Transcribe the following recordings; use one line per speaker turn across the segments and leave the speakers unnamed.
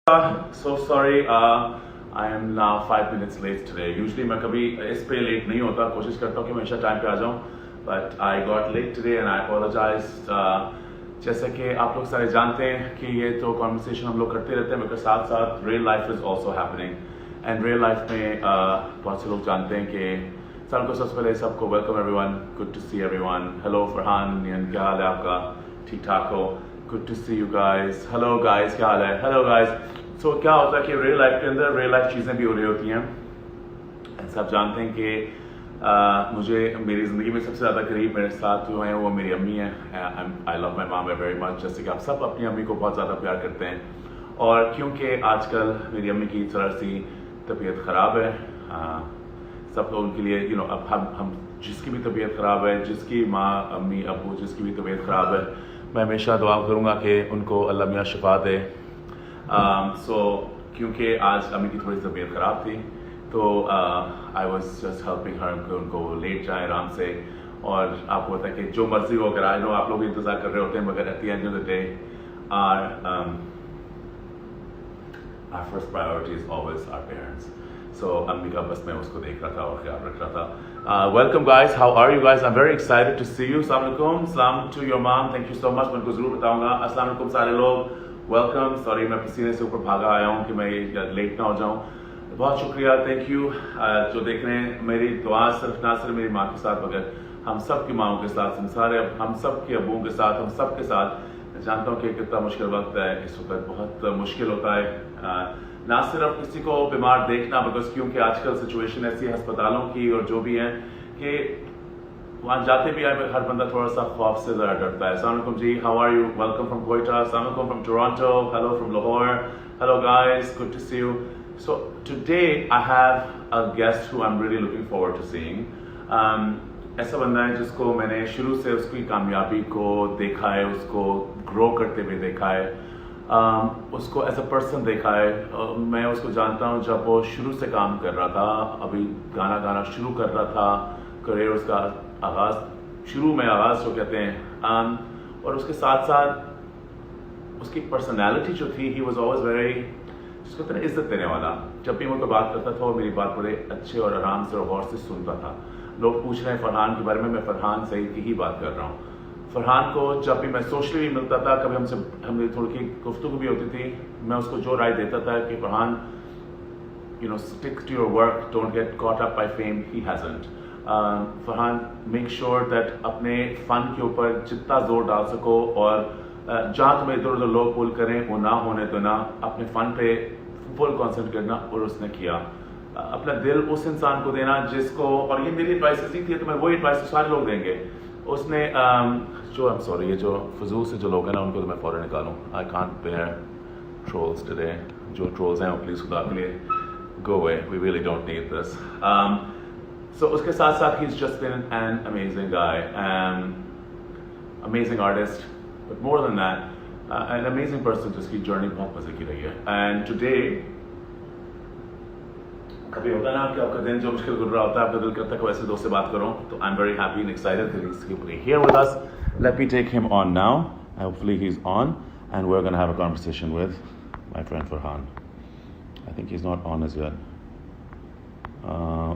So sorry, I am now 5 minutes late today. Usually मैं कभी इस पे late नहीं होता, कोशिश करता हूँ कि मैं हमेशा time पे आ जाऊँ. But I got late today and I apologize. जैसे कि आप लोग सारे जानते हैं कि ये तो conversation हम लोग करते रहते हैं, मगर साथ साथ real life is also happening. And real life में बहुत से लोग जानते हैं कि सबसे पहले सबको welcome everyone. Good to see everyone. Hello Farhan, क्या हाल है आपका? ठीक ठाक हो? Good to see you guys. Hello guys, क्या हाल है? Hello guys. So क्या होता है कि रियल लाइफ के अंदर रियल लाइफ चीज़ें भी हो रही होती हैं. सब जानते हैं कि मुझे मेरी ज़िंदगी में सबसे ज़्यादा करीब मेरे साथ जो हैं वो मेरी अम्मी हैं. I love my mom very much. जैसे कि आप सब अपनी अम्मी को बहुत ज़्यादा प्यार करते हैं. और क्योंकि आजकल मेरी अम्मी की थोड़ा सी तबीयत ख़राब है, सब लोगों के लिए अब हम जिसकी भी तबीयत ख़राब है, जिसकी माँ अम्मी अबू जिसकी भी तबीयत ख़राब है, मैं हमेशा दुआ करूँगा कि उनको अल्लाह मियाँ शिफा दे. क्योंकि आज अम्मी की थोड़ी तबीयत ख़राब थी तो I was just helping her कि उनको लेट जाए आराम से. और आपको पता है कि जो मर्जी हो, अगर आई नो आप लोग इंतज़ार कर रहे होते हैं, मगर at the end of the day our first priority is always our parents. So अम्मी का बस मैं उसको देख रहा था और ख्याल रख रहा था. Welcome guys, how are you guys? I'm very excited to see you. Assalamu alaikum. Salam to your mom. Thank you so much. मैं उनको ज़रूर बताऊंगा. Assalamu alaikum सारे लोग. Welcome. Sorry मैं पसीने से ऊपर भागा आया हूँ कि मैं लेट ना हो जाऊँ. बहुत शुक्रिया. Thank you जो देख रहे हैं. मेरी दुआ सिर्फ ना सिर्फ मेरी माँ के साथ मगर हम सब की माँओं के साथ, हम सब के अबुओं के साथ, हम सब के साथ. जानता हूँ कि कितना मुश्किल वक्त है इस वक्त, बहुत मुश्किल होता है ना सिर्फ किसी को बीमार देखना, बिकॉज क्योंकि आजकल सिचुएशन ऐसी है अस्पतालों की और जो भी है कि वहाँ जाते भी है हर बंदा थोड़ा सा खौफ से ज़रा डरता है. अस्सलाम वालेकुम ji, how are you? Welcome from Quetta. अस्सलाम वालेकुम from Toronto. Hello from Lahore. Hello guys, good to see you. So today I have a guest who I am really looking forward to seeing. ऐसा बंदा है जिसको मैंने शुरू से उसकी कामयाबी को देखा है, उसको ग्रो करते हुए देखा है, उसको एज अ पर्सन देखा है. मैं उसको जानता हूँ जब वो शुरू से काम कर रहा था, अभी गाना गाना शुरू कर रहा था, करियर उसका शुरू में आगाज़ जो कहते हैं. और उसके साथ साथ उसकी पर्सनैलिटी जो थी, ही वॉज ऑलवेज वेरी, जिसको कहते हैं इज्जत देने वाला. जब भी मैं उनको बात करता था वो मेरी बात बड़े अच्छे और आराम से और गौर से सुनता था. लोग पूछ रहे हैं फरहान के बारे में, मैं फरहान सईद की ही बात कर रहा हूँ. फरहान को जब भी मैं सोशली भी मिलता था, कभी हमने थोड़ी गुफ्तगू भी होती थी, मैं उसको जो राय देता था कि Farhan stick to your work, don't get caught up by fame. He hasn't. Farhan make sure that अपने फन के ऊपर जितना जोर डाल सको और जहाँ तुम्हें इधर उधर लोग पुल करें वो ना होने तो ना, अपने फन पे फुल कॉन्सेंट्रेट करना. और उसने किया. अपना दिल उस इंसान को देना जिसको, और ये मेरी एडवाइस ऐसी थी तो मैं वही एडवाइस सारे लोग देंगे. उसने जो आई एम सॉरी, ये जो फजूल से जो लोग हैं ना उनको तो मैं फौरन निकालूं. I can't bear trolls today. जो ट्रोल्स हैं वो प्लीज़ खुदा के लिए go away. We really don't need this. So उसके साथ साथ ही is just been an amazing guy, amazing artist, but more than that an amazing person जिसकी जर्नी बहुत मजे की रही है. एंड टुडे कभी होता है ना कि आपका दिन जो मुश्किल गुजर रहा होता है, आपका दिल करता है कि वैसे दोस्त से बात करूं, तो I am very happy and excited that he's here with us. Let me take him on now. Hopefully he's on and we're going to have a conversation with my friend Farhan. I think he's not on as yet.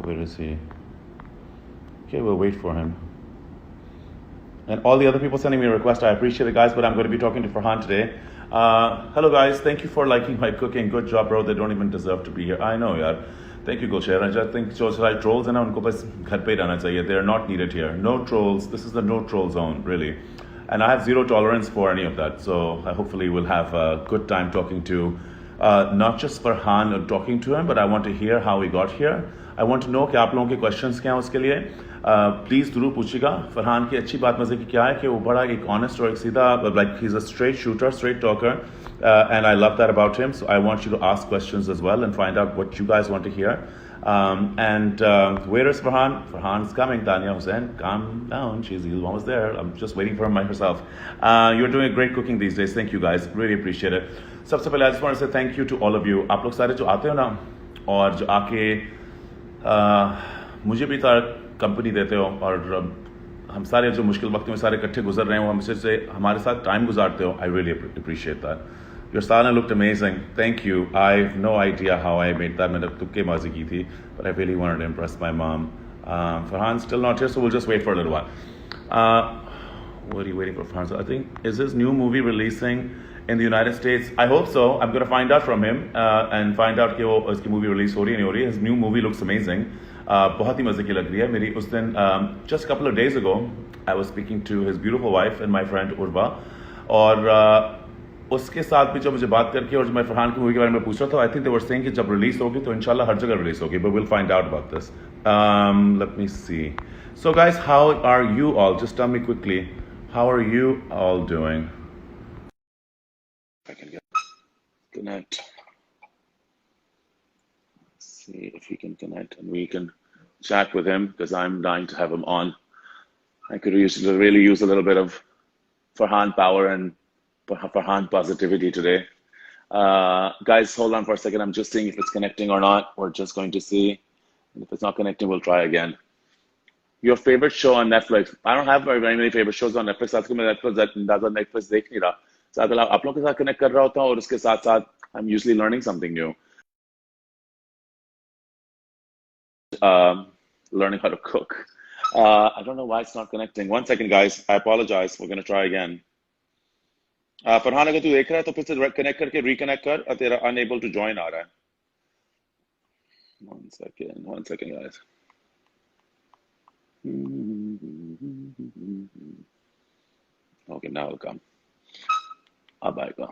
Where is he? Okay, we'll wait for him. And all the other people sending me a request, I appreciate it guys, but I'm going to be talking to Farhan today. Hello guys, thank you for liking my cooking. Good job bro, they don't even deserve to be here. I know yaar. Thank you Gulshair. I think जो सारे trolls हैं ना उनको बस घर पे ही रहना चाहिए. They are not needed here. No trolls. This is the no troll zone really. And I have zero tolerance for any of that. So hopefully we'll have a good time talking to not just Farhan or talking to him, but I want to hear how he got here. I want to know कि आप लोगों के questions क्या हैं उसके लिए. Please ज़रूर पूछिएगा. फरहान की अच्छी बात मज़े की क्या है कि वो बड़ा एक ऑनेस्ट और एक सीधा, like he's a straight shooter, straight talker, and I love that about him. So I want you to ask questions as well and find out what you guys want to hear. And where is Farhan? Farhan's coming. Tanya Hussain, calm down. She's almost there. I'm just waiting for her herself. You're doing a great cooking these days. Thank you guys. Really appreciate it. सबसे पहले I just want to say thank you to all of you. आप लोग सारे जो आते हो ना और जो आके मुझे भी कंपनी देते हो और हम सारे जो मुश्किल वक्त में सारे इकट्ठे गुजर रहे हो, हमसे से हमारे साथ टाइम गुजारते हो. आई really appreciate that. Your salad looked amazing. Thank you. I have no idea how I made that. मैंने तुक्के माजी की थी, but I really wanted to impress my mom. Farhan's still not here, so we'll just wait for a little while. What are you waiting for, Farhan? I think, is his new movie releasing in the United States? I hope so. I'm going to find out from him and find out कि वो उसकी movie release हो रही है नहीं हो रही है. His new movie looks amazing. बहुत ही मज़े की लग रही है. मेरी उस दिन just a couple of days ago, I was speaking to his beautiful wife and my friend Urva, और उसके साथ भी जब मुझे बात करके और जब मैं फरहान की मूवी के बारे में पूछ रहा था, I think they were saying कि जब रिलीज होगी तो इंशाल्लाह हर जगह रिलीज होगी, but will find out about this. Let me see. So guys, how are you all? Just tell me quickly, how are you all doing? I can connect. See if he can connect and we can chat with him because I'm dying to have him on. I could really use a little bit of Farhan power and Farhan positivity today. Guys, hold on for a second. I'm just seeing if it's connecting or not. We're just going to see. And if it's not connecting, we'll try again. Your favorite show on Netflix? I don't have very many favorite shows on Netflix. आजकल मैं Netflix देख नहीं रहा. So अगर आप लोगों के साथ connect कर रहा होता हूँ और उसके साथ-साथ I'm usually learning something new. Learning how to cook. I don't know why it's not connecting. One second, guys. I apologize. We're going to try again. Farhan, अगर तू देख रहा है तो फिर से कनेक्ट करके रिकनेक्ट कर. तेरा अनएबल टू ज्वाइन आ रहा है. One second, guys. Okay, now it'll come. अब आएगा.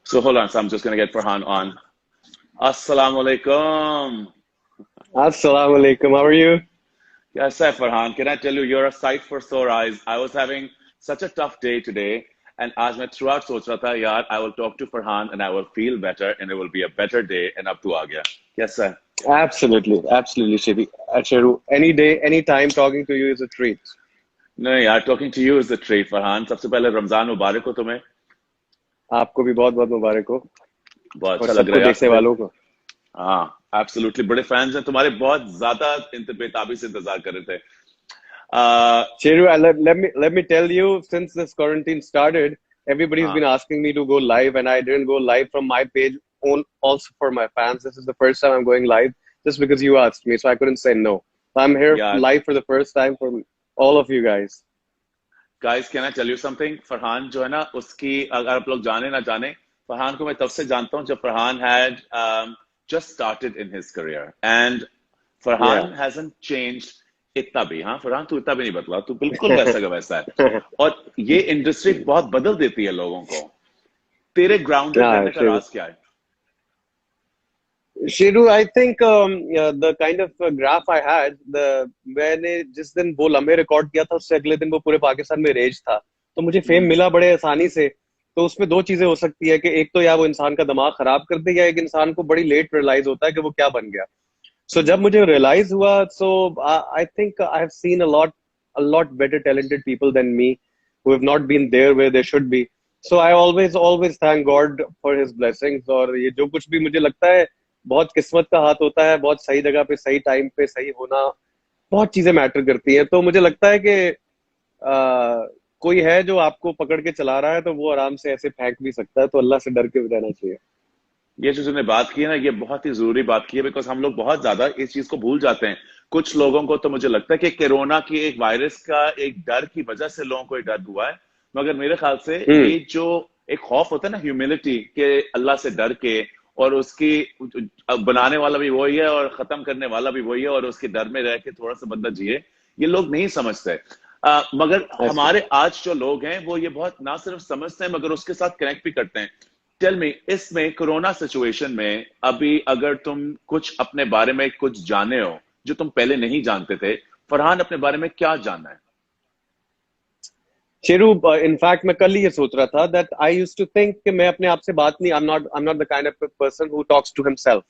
So hold on. So I'm just going to get Farhan on. Assalamu alaikum.
Assalamu alaikum. How are you?
Yes, sir, Farhan. Can I tell you, you're a sight for sore eyes. I was having such a tough day today, and आज मैं throughout सोच रहा था, यार, I will talk to Farhan and I will feel better and it will be a better day. And अब तू आ गया. Yes, sir.
Absolutely, absolutely, Sheru. Any day, any time, talking to you is a treat.
नहीं यार, talking to you is a treat, Farhan. सबसे पहले रमजान मुबारक हो तुम्हें.
आपको भी बहुत बहुत मुबारक हो.
बहुत अच्छा लग रहा है
देखने वालों को.
हाँ, absolutely. बड़े fans हैं तुम्हारे, बहुत ज़्यादा बेताबी से इंतजार कर रहे थे.
Sheru, let me tell you, since this quarantine started, everybody's been asking me to go live, and I didn't go live from my page. Also for my fans, this is the first time I'm going live, just because you asked me, so I couldn't say no. So I'm here live for the first time for all of you guys.
Guys, can I tell you something? Farhan जो है ना, उसकी अगर आप लोग जाने ना जाने, Farhan को मैं तब से जानता हूँ जब Farhan had just started in his career, and Farhan hasn't changed इतना भी. हाँ Farhan, तू इतना भी नहीं बदला, तू बिल्कुल वैसा का वैसा है. और ये इंडस्ट्री बहुत बदल देती है लोगों को. तेरे ग्राउंडेड रहने का राज क्या है?
Sheru, I think the kind of graph I had, मैंने जिस दिन वो लम्हे रिकॉर्ड किया था उससे अगले दिन वो पूरे पाकिस्तान में रेज था, तो मुझे फेम मिला बड़े आसानी से. तो उसमें दो चीजें हो सकती है कि एक तो या वो इंसान का दिमाग खराब कर दे, या एक इंसान को बड़ी लेट रियलाइज होता है कि वो क्या बन गया. So जब मुझे रियलाइज हुआ, so I think I have seen a lot better talented people than me who have not been there where they should be. So I always thank God for his blessings. और ये जो कुछ भी मुझे लगता है बहुत किस्मत का हाथ होता है, बहुत सही जगह पे सही टाइम पे सही होना, बहुत चीजें मैटर करती हैं. तो मुझे लगता है कि कोई है जो आपको पकड़ के चला रहा है तो वो आराम से ऐसे फेंक भी सकता है, तो अल्लाह से डर के रहना चाहिए.
ये जो तुमने बात की है ना, ये बहुत ही जरूरी बात की है, बिकॉज हम लोग बहुत ज्यादा इस चीज को भूल जाते हैं. कुछ लोगों को तो मुझे लगता है कि कोरोना की एक वायरस का एक डर की वजह से लोगों को एक डर हुआ है, मगर मेरे ख्याल से ये जो एक खौफ होता है ना, ह्यूमिलिटी के, अल्लाह से डर के, और उसकी बनाने वाला भी वही है और खत्म करने वाला भी वही है, और उसके डर में रह के थोड़ा सा बंदा जिए, ये लोग नहीं समझते. मगर हमारे आज जो लोग हैं वो ये बहुत ना सिर्फ समझते हैं मगर उसके साथ कनेक्ट भी करते हैं. टेल मी, इसमें कोरोना सिचुएशन में अभी अगर तुम कुछ अपने बारे में कुछ जाने हो जो तुम पहले नहीं जानते थे, फरहान अपने बारे में क्या जानना है?
शेरू, इनफैक्ट मैं कल ही ये सोच रहा था that I used to think कि मैं अपने आप से बात नहीं, I'm not the kind of person who talks to himself,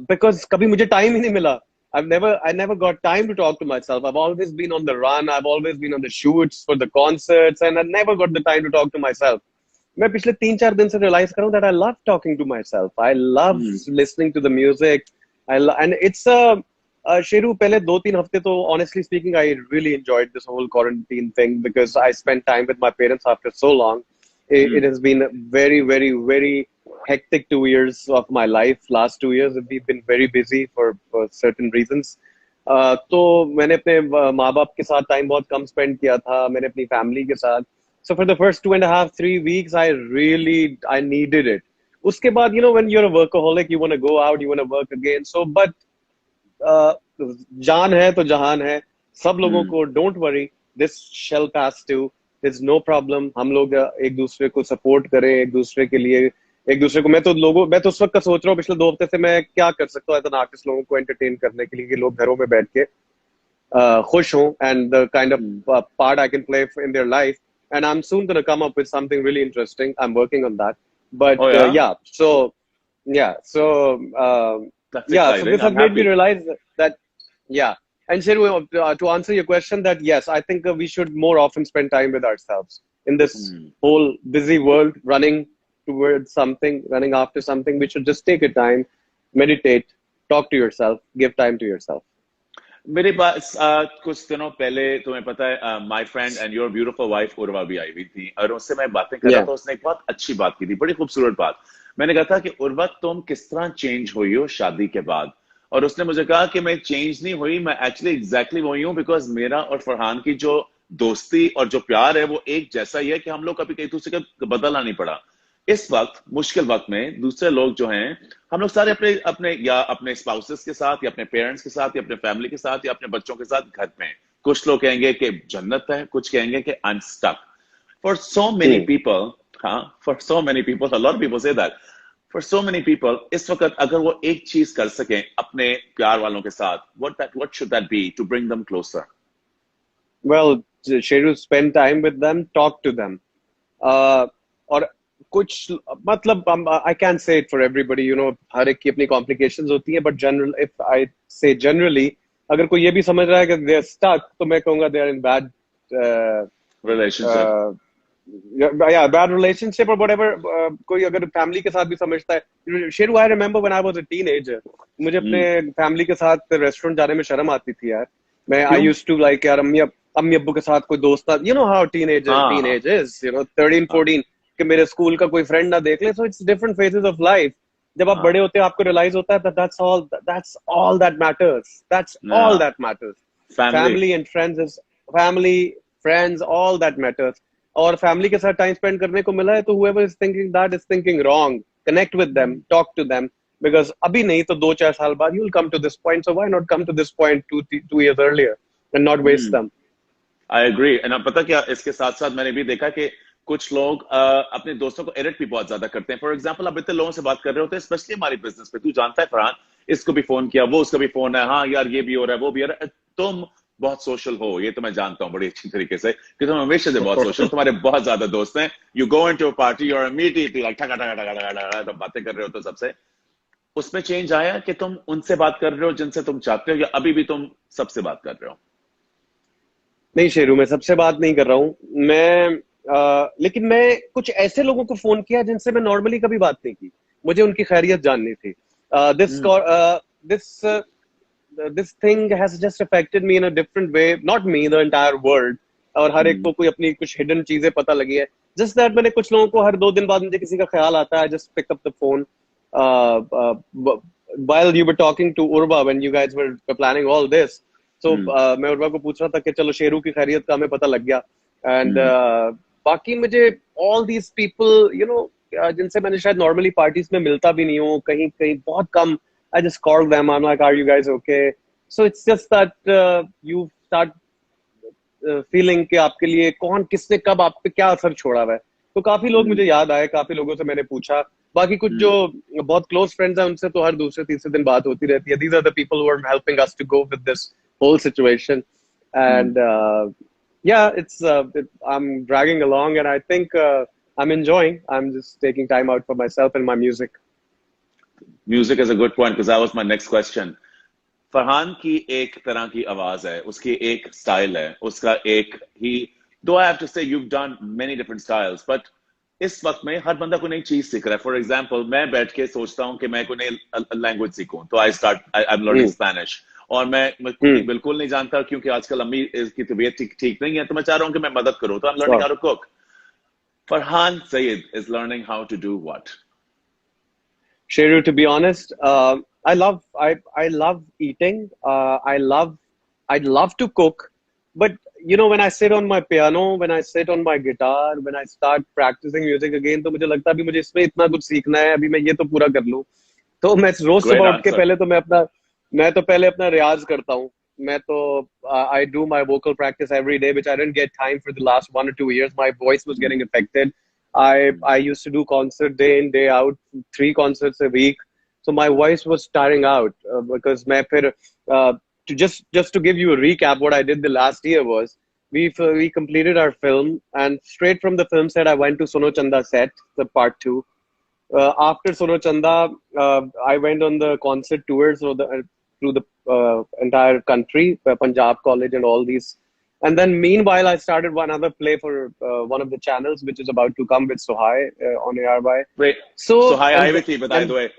because कभी मुझे टाइम ही नहीं मिला. I never got time to talk to myself. I've always been on the run. I've always been on the shoots for the concerts, and I never got the time to talk to myself. मैं पिछले 3-4 दिन से realize कर रहा हूँ that I love talking to myself. I love listening to the music. And it's Sheru, पहले 2-3 हफ्ते तो honestly speaking I really enjoyed this whole quarantine thing because I spent time with my parents after so long. It has been very, very, very hectic 2 years of my life. Last 2 years we've been very busy for certain reasons. तो मैंने अपने माँ बाप के साथ time बहुत कम spend किया था, मैंने अपनी फैमिली के साथ. So for the first 2.5-3 weeks I really I needed it. उसके बाद, when you're a workaholic, you want to go out, you want to work again. So but जान है तो जहान है. सब लोगों को don't worry, this shall pass too, this no problem. हम लोग एक दूसरे को सपोर्ट करें, एक दूसरे के लिए, एक दूसरे को. मैं तो उस वक्त का सोच रहा हूँ पिछले 2 हफ्ते से मैं क्या कर सकता हूँ एज एन आर्टिस्ट लोगों को एंटरटेन करने के लिए कि लोग घरों में बैठ के खुश हों, and the kind of part I can play in their life. And I am soon gonna come up with something really interesting. I am working on that. But
Oh yeah,
yeah, so
that's
yeah, so
exciting.
this has
I'm
made me
happy.
realize that yeah. And Shiru, to answer your question, that yes, I think we should more often spend time with ourselves in this whole busy world, running towards something, running after something. We should just take a time, meditate, talk to yourself, give time to yourself.
मेरे पास कुछ दिनों पहले, तुम्हें पता है, my friend and your beautiful wife Urwa भी आई हुई थी और उससे मैं बातें कर रहा
Yeah.
था. उसने एक बहुत अच्छी बात की थी, बड़ी खूबसूरत बात. मैंने कहा था कि उर्वा तुम किस तरह चेंज हुई हो शादी के बाद, और उसने मुझे कहा कि मैं चेंज नहीं हुई, मैं एक्चुअली एग्जैक्टली वही हूँ, बिकॉज मेरा और फरहान की जो दोस्ती और जो प्यार है वो एक जैसा ही है कि हम लोग कभी एक दूसरे का बदलना नहीं पड़ा. इस वक्त मुश्किल वक्त में दूसरे लोग जो हैं, हम लोग सारे अपने अपने या अपने स्पाउसेस के साथ या अपने पेरेंट्स के साथ या अपने फैमिली के साथ या अपने बच्चों के साथ घर में. कुछ लोग कहेंगे कि जन्नत है, कुछ कहेंगे कि I am stuck. For so many people, हाँ, for so many people, a lot of people say that. For so many people इस वक्त अगर वो एक चीज कर सकें अपने प्यार वालों के साथ, what should that be to bring them closer?
Well, Shiru, spend time with them, talk to them. और कुछ मतलब I can't say it for everybody, हर एक की अपनी complications होती है, but if I say generally, अगर कोई ये भी समझ रहा है कि they are stuck, तो मैं कहूँगा they are in bad
Relationship.
yeah, bad relationship or whatever. कोई अगर फैमिली के साथ भी समझता है. Sheru, I remember when I was a teenager, मुझे अपने फैमिली के साथ रेस्टोरेंट जाने में शर्म आती थी यार. I used to like, यार अम्मी अब्बू के साथ कोई दोस्त था. You know how teenage is, 13-14, कि मेरे स्कूल का कोई फ्रेंड ना देख ले. So it's different phases of life. जब आप बड़े होते हैं आपको रियलाइज होता है that that's all that matters. That's all that matters. Family and friends is family, friends, all that matters. और फैमिली के साथ टाइम स्पेंड करने को मिला है तो whoever is thinking that is thinking wrong. Connect with them, talk to them, because अभी नहीं तो 2-4 साल बाद you'll come to this point. So why not come to this point 2 years earlier and not waste them?
I agree. And अब पता क्या, इसके साथ साथ मैंने भी देखा कि कुछ लोग अपने दोस्तों को एडिट भी बहुत ज्यादा करते हैं. फॉर एग्जाम्पल, अब इतने लोगों से बात कर रहे होते हैं, स्पेशली हमारी बिजनेस पे. तू जानता है फरहान, इसको भी फोन किया, वो उसका भी फोन है, हाँ यार ये भी हो रहा है, वो भी हो रहा है. तुम बहुत सोशल हो, ये तो मैं जानता हूँ बड़ी अच्छी तरीके से, कि तुम हमेशा से बहुत सोशल, तुम्हारे बहुत ज्यादा दोस्त हैं. You go into a party और इमीडिएटली लाइक ठका ठका ठका ठका ठका तो बातें कर रहे हो तो सबसे. उसमें चेंज आया कि तुम उनसे बात कर रहे हो जिनसे तुम चाहते हो, या अभी भी तुम सबसे बात कर रहे हो?
नहीं शेरू, मैं सबसे बात नहीं कर रहा हूँ. लेकिन मैं कुछ ऐसे लोगों को फोन किया जिनसे मैं नॉर्मली कभी बात नहीं की. मुझे उनकी खैरियत जाननी थी. This thing has just affected me in a different way, not me, the entire world. और हर एक को कोई अपनी कुछ हिडन चीजें पता लगी है. Just that मैंने कुछ लोगों को हर 2 दिन बाद मुझे किसी का ख्याल आता है, just pick up the phone. While you were talking to Urva, when you guys were planning all this, so मैं उर्वा को पूछ रहा था कि चलो शेरू की खैरियत का हमें पता लग गया. And बाकी मुझे all these people, जिनसे मैंने शायद नॉर्मली पार्टीज में मिलता भी नहीं हूँ, कहीं कहीं बहुत कम, I just called them. I'm like, are you guys okay? So it's just that you start feeling कि आपके लिए कौन किसने कब आप पे क्या असर छोड़ा हुआ है. तो काफी लोग मुझे याद आए, काफी लोगों से मैंने पूछा. बाकी कुछ जो बहुत क्लोज फ्रेंड्स हैं उनसे तो हर दूसरे तीसरे दिन बात होती रहती है. These are the people who are helping us to go with this whole situation. And yeah, I'm dragging along, and I think I'm enjoying. I'm just taking time out for myself and my music.
Music is a good point, because that was my next question. Farhan की एक तरह की आवाज है, उसकी एक style है, उसका एक ही, though I have to say you've done many different styles, but इस वक्त में हर बंदा को नई चीज सीख रहा है. फॉर एग्जाम्पल, मैं बैठ के सोचता हूँ कि मैं कोई नई लैंग्वेज सीखूं, तो I'm learning Spanish, और मैं कुकिंग बिल्कुल नहीं जानता क्योंकि आजकल अम्मी की तबीयत ठीक नहीं है, तो मैं चाह रहा हूँ कि मैं मदद करूँ, तो I am learning how to cook. Farhan Sayed is learning how to do what?
Sheru, to be honest, I love eating. I'd love to cook, but you know, when I sit on my piano, when I sit on my guitar, when I start practicing music again, तो मुझे लगता है अभी मुझे इसमें इतना कुछ सीखना है, अभी मैं ये तो पूरा कर लूं. तो मैं रोज
Great
सुबह उठ के
answer.
मैं तो पहले अपना रियाज करता हूँ. मैं तो I do my vocal practice every day, which I didn't get time for the last 1 or 2 years. My voice was getting affected. I used to do concert day in day out, 3 concerts a week. So my voice was tiring out because मैं फिर just to give you a recap, what I did the last year was we completed our film, and straight from the film set I went to Sono Chanda set, the part 2. After Sono Chanda, I went on the concert tours through the entire country, Punjab College and all these. And then meanwhile, I started one other play for one of the channels, which is about to come with Sohai on ARY.
Wait,
So,
Sohai आई हुई थी, by
and
the way.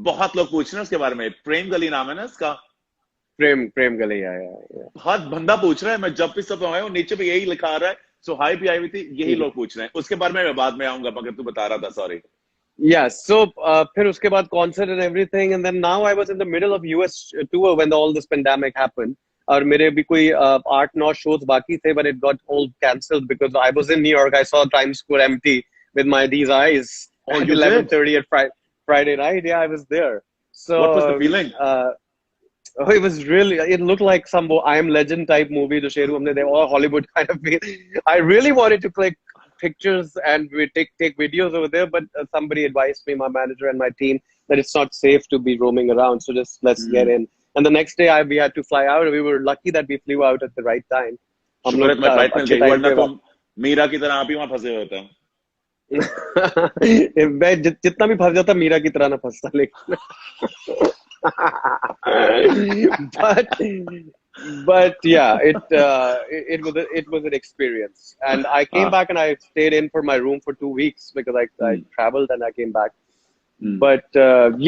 बहुत लोग पूछ रहे हैं उसके बारे में. प्रेम गली नाम है ना इसका?
Prem Gali, yeah.
बहुत बंदा पूछ रहा है. मैं जब भी सब आया हूँ नीचे भी यही लिखा आ रहा है. सोहाई भी आई हुई थी, यही लोग पूछ रहे हैं. उसके बारे में मैं बाद में आऊंगा, मगर तू बता रहा था, सॉरी.
Yeah, so फिर उसके बाद concert and everything, and then now I was in the middle of US tour when all this pandemic happened. और मेरे भी कोई 8-9 shows बाकी थे, but it got all cancelled because I was in New York. I saw Times Square empty with these eyes
Oh,
at
you
11:30 at Friday night. Yeah, I was there. So
What was the feeling?
Oh, it was really. It looked like some I Am Legend type movie. जो शेरू हमने देखा, or Hollywood kind of feel. I really wanted to click pictures and we take videos over there, but somebody advised me, my manager and my team, that it's not safe to be roaming around. So just let's get in. And the next day, we had to fly out. We were lucky that we flew out at the right time. हम लोग
flight में
अच्छे
गई,
time
वरना
पे
तुम मीरा की तरह आप ही वहां फंसे हुए थे.
मैं जितना भी फंस जाता मीरा की तरह ना फंसता, लेकिन but yeah, it was an experience, and I came back and I stayed in for my room for 2 weeks because I traveled and I came back. But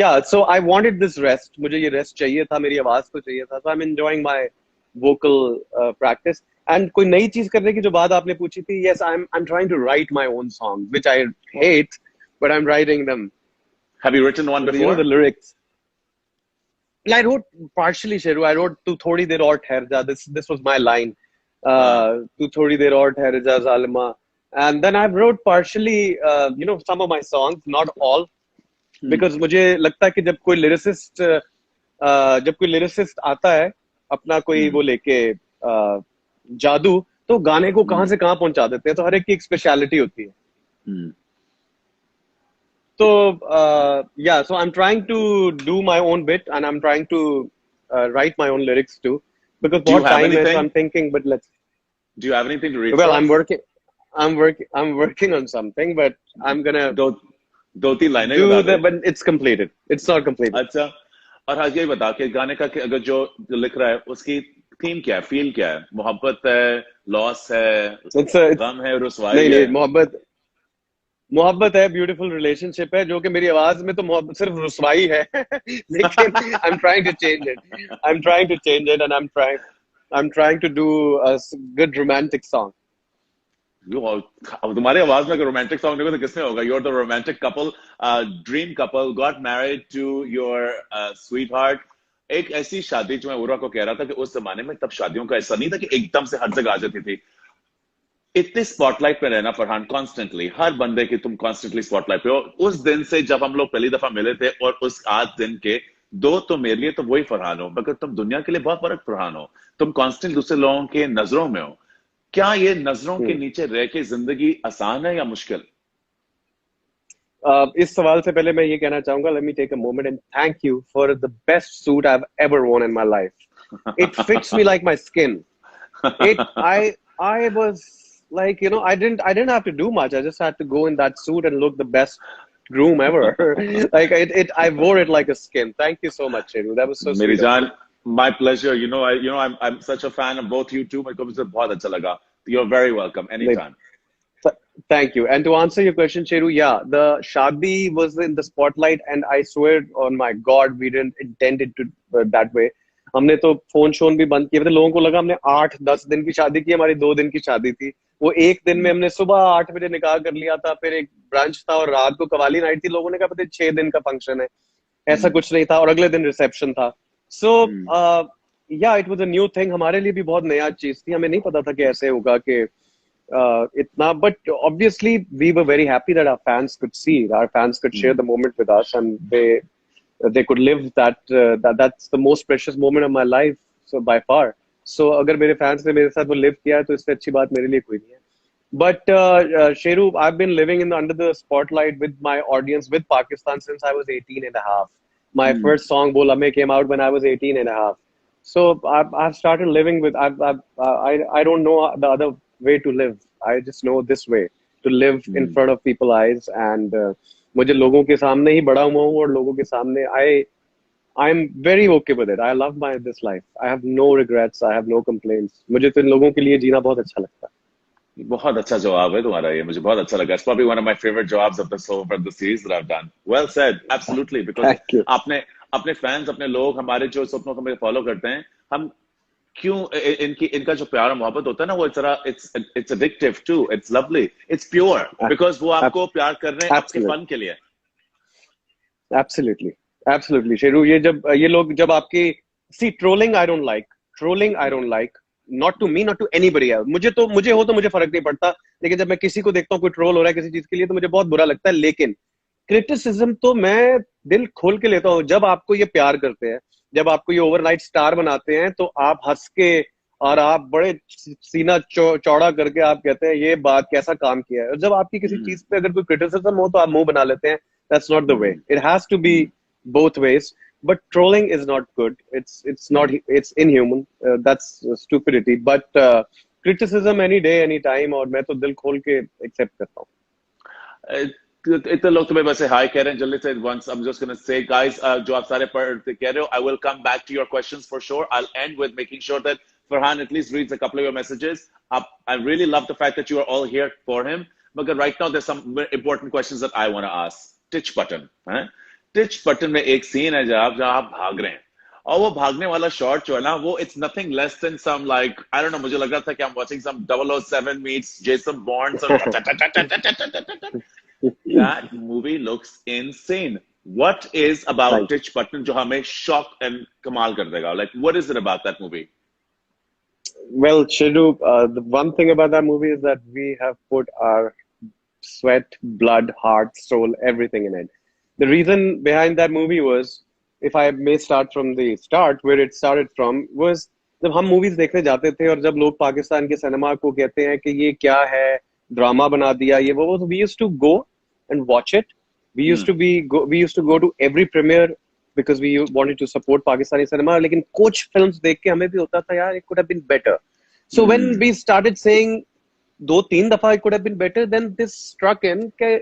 yeah, so I wanted this rest. मुझे ये rest चाहिए था, मेरी आवाज को चाहिए था. So I'm enjoying my vocal practice. And कोई नई चीज करने की जो बात आपने पूछी थी, yes, I'm trying to write my own songs, which I hate, but I'm writing them.
Have you written one before?
You know the lyrics. I wrote partially, Sheru. I wrote "Tu thodi der aur ठहर जा." This was my line. "Tu thodi der aur ठहर जा Zaalima." And then I wrote partially, some of my songs, not all, because मुझे लगता है कि जब कोई lyricist आता है अपना कोई वो लेके जादू, तो गाने को कहाँ से कहाँ पहुंचा देते हैं. तो हर एक की एक स्पेशलिटी होती है. So yeah, so I'm trying to do my own bit, and I'm trying to write my own lyrics too, because
Do you
बहुत
have
time है, so
anything?
I'm thinking, but let's.
Do you have anything to read?
Well, I'm working on something, but I'm gonna
दो तीन लाइनें
do
बता दे.
but it's completed. It's not completed.
अच्छा, और आज ये बता कि गाने का अगर जो लिख रहा है उसकी थीम क्या है, फील क्या है? मोहब्बत है, लॉस है, गम है, रुसवाई
नहीं
है?
मोहब्बत है, ब्यूटीफुल रिलेशनशिप है, जो कि मेरी आवाज में तो मोहब्बत सिर्फ रुसवाई है. लेकिन I'm trying to change it. And I'm trying to do a good romantic song.
अब तुम्हारी आवाज में अगर रोमांटिक सॉन्ग देखो तो किसमें होगा? You're the romantic couple, dream couple, got married to your sweetheart. एक ऐसी शादी जो मैं उर्वा को कह रहा था कि उस जमाने में तब शादियों का ऐसा नहीं था कि एकदम से हर जगह आ जाती थी. इतने स्पॉटलाइट में रहना फरहान, कॉन्स्टेंटली, हर बंदे की तुम कॉन्स्टेंटली स्पॉटलाइट पे हो. उस दिन से जब हम लोग पहली दफा मिले थे और उस आज दिन के दो, तो मेरे लिए तो वही फरहान हो, मगर तुम दुनिया के लिए बहुत फर्क फरहान हो. तुम कॉन्स्टेंट दूसरे लोगों के नजरों में हो. क्या ये नजरों के नीचे रह के जिंदगी आसान है या मुश्किल?
इस सवाल से पहले मैं ये कहना चाहूंगा, let me take a moment and thank you for the best suit I've ever worn in my life. It fits me like my skin. I was like, I didn't have to do much. I just had to go in that suit and look the best groom ever. Like I wore it like a skin. Thank you so much, Sheru. That was so sweet.
मेरी जान, my pleasure. I'm such a fan of both you two. मेरे को भी बहुत अच्छा लगा. You're very welcome anytime.
Thank you. And to answer your question, Sheru, yeah, the shadi was in the spotlight, and I swear on my God, we didn't intend it to that way. हमने तो phone shown भी बंद किए थे, लोगों को लगा हमने 8-10 दिन की शादी की, हमारी 2 दिन की शादी थी। वो एक दिन में हमने सुबह 8 बजे निकाह कर लिया था, फिर एक ब्रांच था और रात को कवाली नाइट थी, लोगों ने कहा पता 6 दिन का फंक्शन है। ऐसा कुछ नहीं था, और अगले दिन रिसेप्शन था। सो या it was a new thing, हमारे लिए भी बहुत नया चीज थी, हमें नहीं पता था कि ऐसे होगा कि itna, but obviously we were very happy that our fans could see, our fans could share the moment with us, and they could live that, that's the most precious moment of my life, so by far. So अगर मेरे fans ने मेरे साथ वो live किया है तो इससे अच्छी बात मेरे लिए कोई नहीं है. But Sheru, I've been living under the spotlight with my audience with Pakistan since I was 18 and a half. My first song Bol Ame came out when I was 18 and a half. So I've started living with, I don't know the other way to live. I just know this way to live in front of people's eyes, and मुझे लोगों के सामने ही बड़ा हुआ हूँ और लोगों के सामने I'm very okay with it. I love this life. I have no regrets. I have no complaints. मुझे तो इन लोगों के लिए जीना बहुत अच्छा लगता है.
बहुत अच्छा जवाब है तुम्हारा, ये मुझे बहुत अच्छा लगा. It's probably one of my favorite jobs of the series that I've done. Well said, absolutely, because
Thank you.
आपने अपने फैंस, अपने लोग, हमारे जो सपनों को हमें फॉलो करते हैं, हम क्यों इनका जो प्यार और मोहब्बत होता है ना, वो it's addictive too, it's lovely, it's pure, because वो आपको प्यार कर रहे हैं आपके फन के लिए.
Absolutely, absolutely, Sheru. ये लोग जब आपकी trolling I don't like, not to me, not to anybody else. मुझे हो तो मुझे फर्क नहीं पड़ता, लेकिन जब मैं किसी को देखता हूँ कोई ट्रोल हो रहा है किसी चीज के लिए तो मुझे बहुत बुरा लगता है. लेकिन क्रिटिसिज्म तो मैं दिल खोल के लेता हूँ. जब आपको ये प्यार करते हैं, जब आपको ये ओवरनाइट स्टार बनाते हैं, तो आप हंस के और आप बड़े सीना चौड़ा करके आप कहते हैं ये बात कैसा काम किया है. और जब आपकी किसी चीज पे अगर कोई क्रिटिसिज्म हो तो आप मुंह बना लेते हैं. That's not the way. It has to be both ways. But trolling is not good. It's inhuman. That's stupidity. But criticism any day, any time, और मैं तो दिल खोल के accept करता हूँ.
इतने लोग तुम्हें वैसे हाई कह रहे हैं जल्दी से. once I'm just going to say guys, जो आप सारे पढ़ते कह रहे हो, I will come back to your questions for sure. I'll end with making sure that Farhan at least reads a couple of your messages. I really love the fact that you are all here for him. But right now there's some important questions that I want to ask. Titch Button. Teach button में एक scene है जहां आप भाग रहे हैं, और वो भागने वाला शॉट जो है ना, वो it's nothing less than some like I don't know, मुझे लग रहा था कि I'm watching some 007 meets Jason Bourne. That movie looks insane. What is about teach button जो हमें शॉक एंड कमाल कर देगा? Like what is it about that movie?
Well, Shiru, the one thing about that movie is that we have put our sweat, blood, heart, soul, everything in it. The reason behind that movie was, if I may start from the start, where it started from, was जब हम movies देखने जाते थे और जब लोग पाकिस्तान के cinema को कहते हैं कि ये क्या है, ड्रामा बना दिया ये वो, we used to go and watch it. We used to go to every premiere because we wanted to support Pakistani cinema. लेकिन कुछ फिल्म्स देख के हमें भी होता था यार, it could have been better. So when we started saying 2-3 दफा it could have been better, then this struck in कि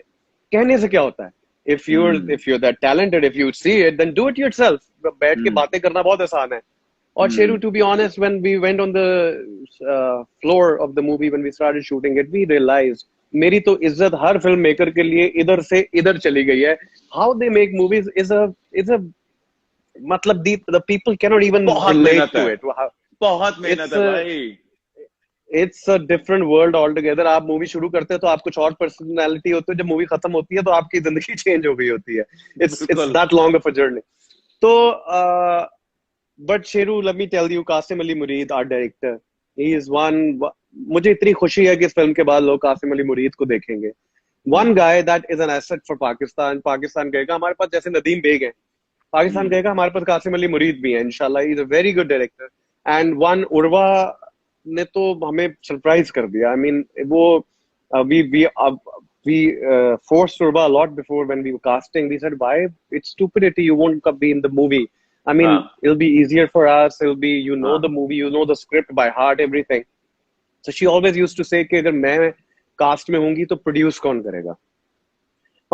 कहने से क्या होता है. If you're that talented, if you see it, then do it yourself. बैठ के बातें करना बहुत आसान है. और Sheru, to be honest, when we went on the floor of the movie, when we started shooting it, we realized मेरी तो इज्जत हर फिल्म मेकर के लिए इधर से इधर चली गई है. How they make movies is a मतलब the people cannot even relate to it.
बहुत मेहनत है भाई.
It's a different world altogether. आप मूवी शुरू करते हो तो आप कुछ और पर्सनालिटी होते हो, जब मूवी खत्म होती है तो आपकी जिंदगी चेंज हो गई होती है. It's that long of a journey. तो but Sheru, let me tell you, Qasim Ali Mureed, our director, he is one. मुझे इतनी खुशी है कि इस फिल्म के बाद लोग कासिम अली मुरीद को देखेंगे. One guy that is an asset for Pakistan. Pakistan कहेगा हमारे पास जैसे नदीम बेग है, पाकिस्तान कहेगा हमारे पास कासिम अली मुरीद भी है इंशाल्लाह. He is a very good director. And one Urwa ने तो हमें सरप्राइज कर दिया. I mean, वो we forced Urba a lot before when we were casting. We said, why? It's stupidity. You won't be in the movie. I mean, it'll be easier for us. It'll be, you know, the movie, you know the script by heart, everything. So she always used to say कि अगर मैं cast में होंगी तो produce कौन करेगा.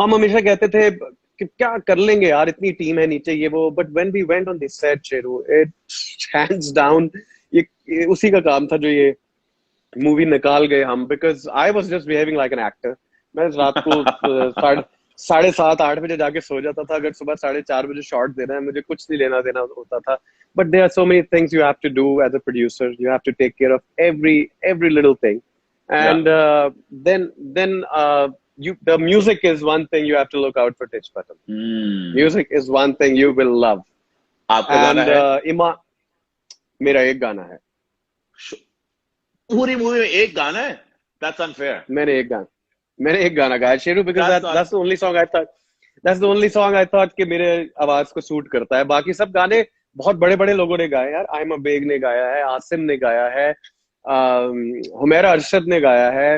हम हमेशा कहते थे कि क्या कर लेंगे यार, इतनी टीम है नीचे ये वो. But when we went on the set, Sheru, it hands down ये उसी का काम था जो ये मूवी निकाल गए हम. Because I was just behaving like an actor. मैं रात को 7:30-8 बजे जाके सो जाता था. अगर सुबह 4:30 बजे शॉट देना है, मुझे कुछ नहीं लेना देना होता था. but there are so many things you have to do as a producer. You have to take care of every little thing, and then the music is one thing you have to look out for, Tich Patel. Music is one thing you will love.
आपका गाना
And
है?
Ima, मेरा एक गाना है.
पूरी movie में एक गाना है? That's unfair.
मैंने एक गाना गाया Sheru, because
That's
that's the only song I thought. That's the only song I thought कि मेरे आवाज को सूट करता है. बाकी सब गाने बहुत बड़े बड़े लोगों ने गाए यार. आयमा बेग ने गाया है, आसिम ने गाया है, हुमैरा अरशद ने गाया है,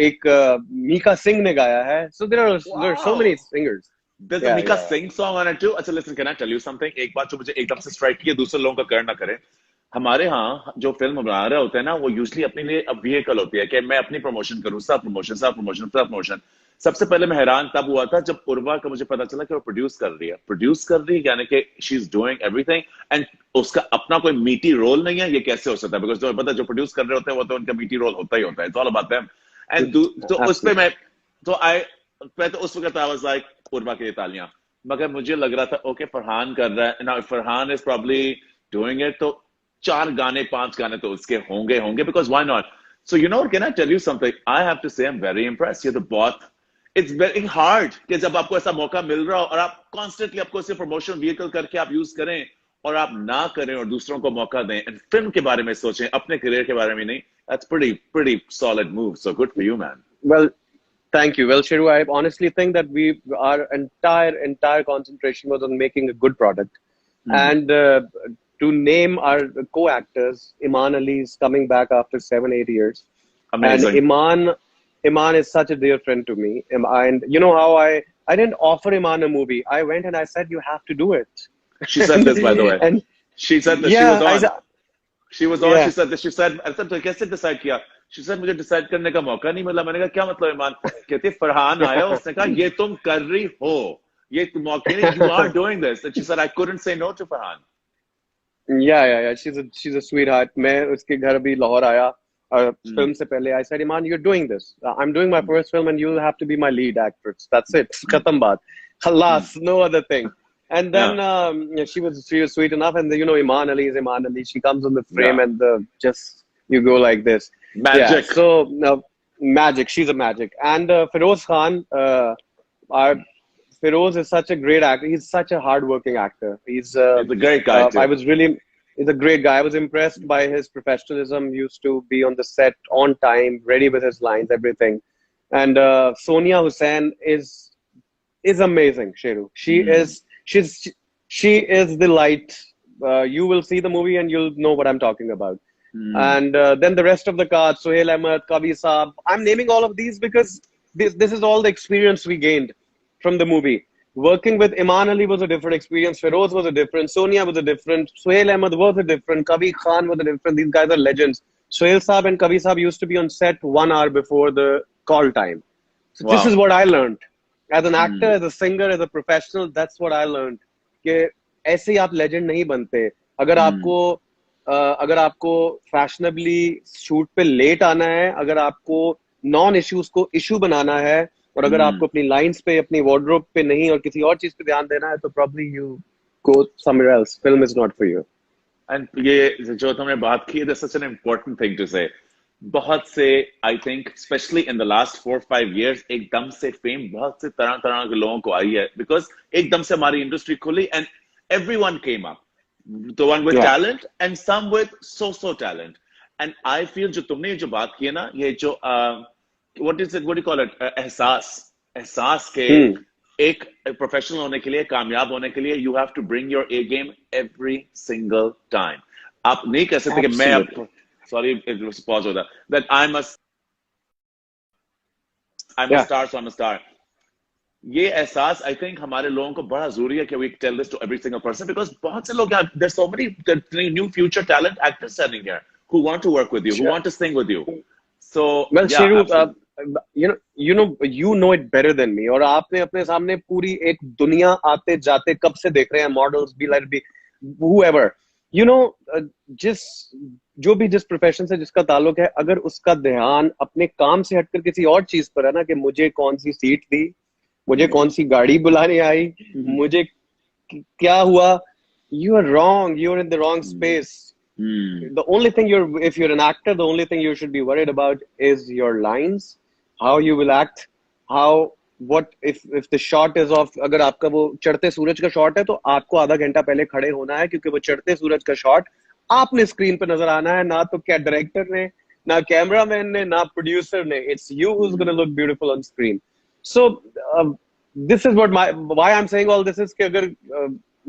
एक मीका सिंह ने गाया है. So there are so many singers.
There's a Mika Singh song on it too. अच्छा, listen, can I tell you something? एक बात जो मुझे एकदम से स्ट्राइक की है, दूसरे लोगों का कर ना करें. हमारे यहाँ जो फिल्म बना रहे होते हैं ना, वो यूजली अपने लिए अब व्हीकल होती है कि मैं अपनी प्रमोशन करूँ, सब प्रमोशन. सबसे पहले मैं हैरान तब हुआ था जब उर्वा का मुझे पता चला कि वो प्रोड्यूस कर रही है, यानी कि she is doing everything, and उसका अपना कोई मीटी रोल नहीं है. ये कैसे हो सकता है? बिकॉज जो पता, जो प्रोड्यूस कर रहे होते हैं वो तो उनका मीटी रोल होता ही होता है. It's all about them. And तो उस पे मैं तो उस वक्त आई वाज लाइक उर्वा के लिए तालियां. मगर मुझे लग रहा था ओके फरहान कर रहा है ना, Farhan is probably doing it, तो 4 गाने 5 गाने तो उसके होंगे because why not. So you know, can I tell you something? I have to say I am very impressed. ये तो बहुत, इट्स वेरी हार्ड कि जब आपको ऐसा मौका मिल रहा हो और आप कॉन्स्टेंटली आपको सिर्फ प्रमोशन व्हीकल करके आप यूज करें और आप ना करें और दूसरों को मौका दें एंड फिल्म के बारे में सोचें, अपने करियर के बारे में नहीं. That's pretty solid move. So good for you, man.
Well, thank you. Well, Shiru, I honestly think that our entire concentration was on making a good product. And to name our co-actors, Iman Ali is coming back after 7-8 years.
Amazing.
And Iman is such a dear friend to me. And you know how I didn't offer Iman a movie. I went and I said, you have to do it.
She said this, by the way.
And
she said that
yeah,
she was on. She was on.
Yeah.
She said this. She said, "I said तो कैसे decide किया?" She said, "मुझे decide करने का मौका नहीं मिला." मैंने कहा, "क्या मतलब ईमान?" कहती, "फरहान आया, उसने कहा ये तुम कर रही हो, ये तुम मौके नहीं, you are doing this." And she said, "I couldn't say no to Farhan."
Yeah. She's a sweetheart. मैं उसके घर भी लाहौर आया फिल्म से पहले. I said, Iman, you're doing this. I'm doing my first film and you'll have to be my lead actress. That's it. खत्म बात. Khalas, no other thing. And then she was sweet enough, and you know, Iman Ali is Iman Ali. She comes on the frame and just you go like this.
Magic.
Yeah, so magic. She's a magic. And Feroz Khan, Feroz is such a great actor. He's such a hardworking actor. He's
a great guy too.
He's a great guy. I was impressed by his professionalism. He used to be on the set on time, ready with his lines, everything. And Sonia Hussain is amazing. Sheru, she is the light. You will see the movie and you'll know what I'm talking about. And then the rest of the cast, Sohail Ahmed, Kavi Saab. I'm naming all of these because this is all the experience we gained from the movie. Working with Iman Ali was a different experience. Feroz was a different. Sonia was a different. Sohail Ahmed was a different. Kavi Khan was a different. These guys are legends. Sohail Saab and Kavi Saab used to be on set 1 hour before the call time. So this is what I learned. As an actor, as a singer, as a professional, that's what I learned. कि ऐसे ही आप legend नहीं बनते. अगर आपको fashionably shoot पे late आना है, अगर आपको non-issues को issue बनाना है, और अगर आपको अपनी lines पे, अपनी wardrobe पे नहीं और किसी और चीज पे ध्यान देना है, तो probably you go somewhere else. Film is not for you.
And ये जो तुमने बात की, that's such an important thing to say. बहुत से, I think, especially in the last 4-5 years, एकदम से fame बहुत से तरह के लोगों को आई है, because एकदम से हमारी industry खुली and everyone came up. The one with talent and some with so talent. And I feel जो तुमने जो बात की है ना, ये जो what do you call it? एहसास के एक प्रोफेशनल होने के लिए, कामयाब होने के लिए, you have to bring your A game every single time. आप नहीं कह सकते कि मैं अब, sorry, it was pause होता, that I'm a star, so I'm a star. ये एहसास I think हमारे लोगों को बड़ा जरूरी है कि we tell this to every single person, because बहुत से लोग, there's so many new future talent actors standing here who want to work with you, who want to sing with you. So
well, yeah, Shiru, you know it better than me. और आपने अपने सामने पूरी एक दुनिया आते जाते कब से देख रहे हैं, models be like be whoever, you know, जिस प्रोफेशन से जिसका ताल्लुक है, अगर उसका ध्यान अपने काम से हटकर किसी और चीज पर है ना, कि मुझे कौन सी सीट दी, मुझे कौन सी गाड़ी बुलाने आई, मुझे क्या हुआ, You are wrong. You're in the wrong
Hmm.
space.
Hmm.
The only thing if you're an actor, the only thing you should be worried about is your lines, how you will act, how what if the shot is of, अगर आपका वो चढ़ते सूरज का shot है तो आपको आधा घंटा पहले खड़े होना है, क्योंकि वो चढ़ते सूरज का शॉट आपने स्क्रीन पे नजर आना है, ना तो क्या डायरेक्टर ने, ना कैमरामैन ने, ना प्रोड्यूसर ने. It's you who's going to look beautiful on screen. So uh, this is what my why I'm saying all this is कि अगर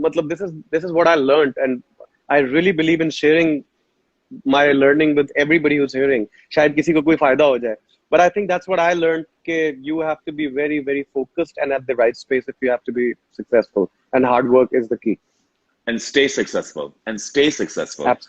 मतलब this is what I learned, and I really believe in sharing my learning with everybody who's hearing. शायद किसी को कोई फायदा हो जाए. But I think that's what I learned कि you have to be very very focused and at the right space if you have to be successful, and hard work is the key.
And stay successful. And stay successful.
Abs-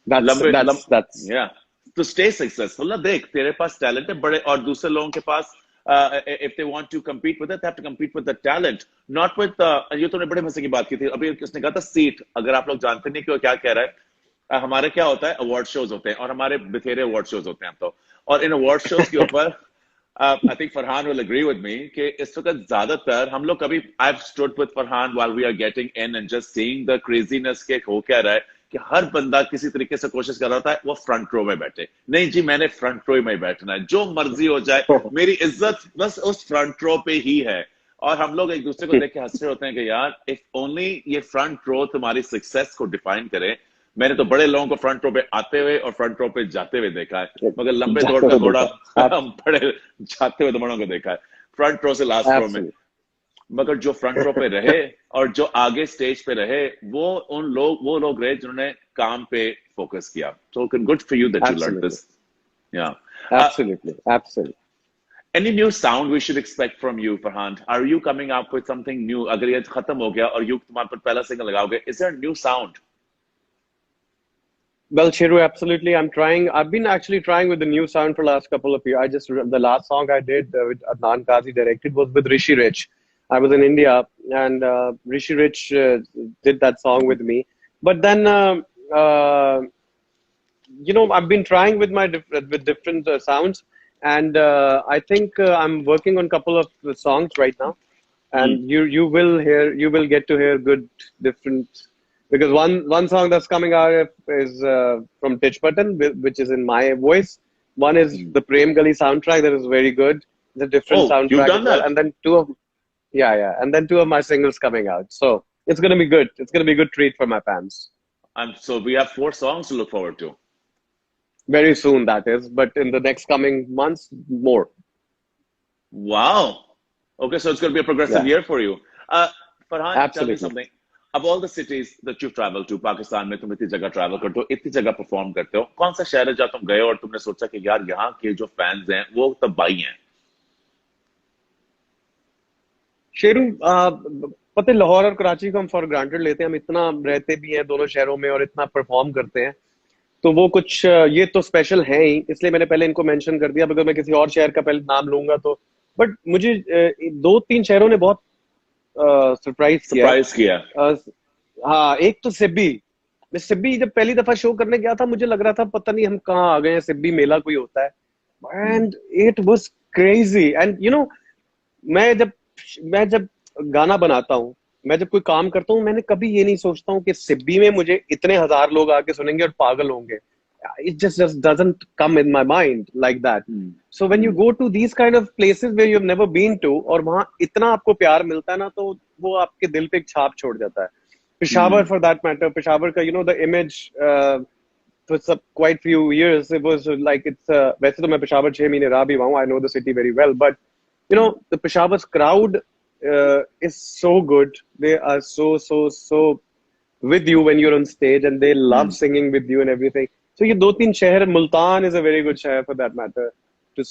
That's
लंबे
that's
lump
that's
या तो stay successful ना. देख तेरे पास talent है बड़े, और दूसरे लोगों के पास if they want to compete with it they have to compete with the talent, not with ये तूने बड़े मजे की बात की थी अभी. किसने कहा था सीट, अगर आप लोग जानते नहीं कि वो क्या कह रहा है. हमारे क्या होता है, अवार्ड शोज होते हैं और हमारे बथेरे अवार्ड शोज होते हैं तो, और इन अवार्ड शोज के ऊपर I think Farhan will agree with me कि इस वक्त ज्यादातर हम लोग कभी, I have stood with Farhan while we are getting in and just seeing the craziness के हो क्या रहा है, कि हर बंदा किसी तरीके से कोशिश कर रहा होता है वो फ्रंट रो में बैठे. नहीं जी, मैंने फ्रंट रो में ही बैठना है, जो मर्जी हो जाए, मेरी इज्जत बस उस फ्रंट रो पे ही है. और हम लोग एक दूसरे को देख के हंस रहे होते हैं कि यार इफ ओनली ये फ्रंट रो तुम्हारी सक्सेस को डिफाइन करे. मैंने तो बड़े लोगों को फ्रंट रो पे आते हुए और फ्रंट रो पे जाते हुए देखा है, मगर लंबे दौड़
जाते
का
हुए
घोड़ा
देखा.
हम बड़े जाते हुए दौड़ों को देखा है, फ्रंट रो से लास्ट रो में.
Absolutely.
मगर जो फ्रंट रो पे रहे और जो आगे स्टेज पे रहे, वो लोग रहे जिन्होंने काम पे फोकस किया. So good for you that you learned
Absolutely.
this. Yeah. Uh,
Absolutely. Absolutely.
any new sound we should expect from you, Farhan? Are you coming up with something new? अगर ये खत्म हो गया और you तुम्हारे पर पहला सिंगल लगाओगे, is there a new sound?
Well, Shiru, absolutely. I'm trying. I've been actually trying with the new sound for the last couple of years. The last song I did with Adnan Kazi directed was with Rishi Rich. I was in India, and Rishi Rich did that song with me. But then, uh, I've been trying with with different sounds, and I think I'm working on a couple of songs right now,
Hmm.
and you will get to hear good different, because one song that's coming out is from Titch Button, which is in my voice. One is
Hmm.
the Prem Gali soundtrack that is very good. It's a different
Oh, you've
soundtrack as
done
well,
that.
and then and then two of my singles coming out. So it's gonna be good. It's gonna be a good treat for my fans.
So we have 4 songs to look forward to.
Very soon, that is, but in the next coming months, more.
Wow. Okay, so it's going to be a progressive
Yeah,
year for you. Farhan, tell me
absolutely.
something. Of all the cities that you've traveled to, Pakistan में तुम इतनी जगह travel करते हो, इतनी जगह perform करते हो, कौन सा शहर है जहाँ तुम गए और तुमने सोचा कि यार यहाँ के जो fans हैं वो तबाही हैं?
शेरू, पता है, लाहौर और कराची को हम फॉर ग्रांटेड लेते हैं. हम इतना रहते भी हैं दोनों शहरों में और इतना परफॉर्म करते हैं, तो वो कुछ ये तो स्पेशल है ही, इसलिए मैंने पहले इनको मेंशन कर दिया. अगर मैं किसी और शहर का पहले नाम लूंगा तो, बट मुझे दो तीन शहरों ने बहुत सरप्राइज किया है.
Surprise किया.
हाँ, एक तो सिब्बी. मैं सिब्बी जब पहली दफा शो करने गया था, मुझे लग रहा था पता नहीं हम कहाँ आ गए हैं, सिब्बी मेला कोई होता है.
Hmm.
And it was crazy. And मैं जब मैं जब गाना बनाता हूँ, मैं जब कोई काम करता हूँ, मैंने कभी ये नहीं सोचता हूँ कि सिब्बी में मुझे इतने हजार लोग आके सुनेंगे और पागल होंगे. It just doesn't come in my mind like that.
Hmm.
So when you
Hmm.
go to these kind of places where you've never been to, और वहाँ इतना आपको प्यार मिलता है ना, तो वो आपके दिल पे एक छाप छोड़ जाता है.
Hmm.
Peshawar, for that matter, Peshawar का the image for quite few years, it was like it's वैसे तो मैं पेशावर 6 महीने रहा भी हुआ हूँ. I know the city very well, but the Peshawar's crowd is so good. They are so with you when you're on stage, and they love
Hmm.
singing with you and everything. So ये दो तीन शहर, Multan is a very good शहर for that matter to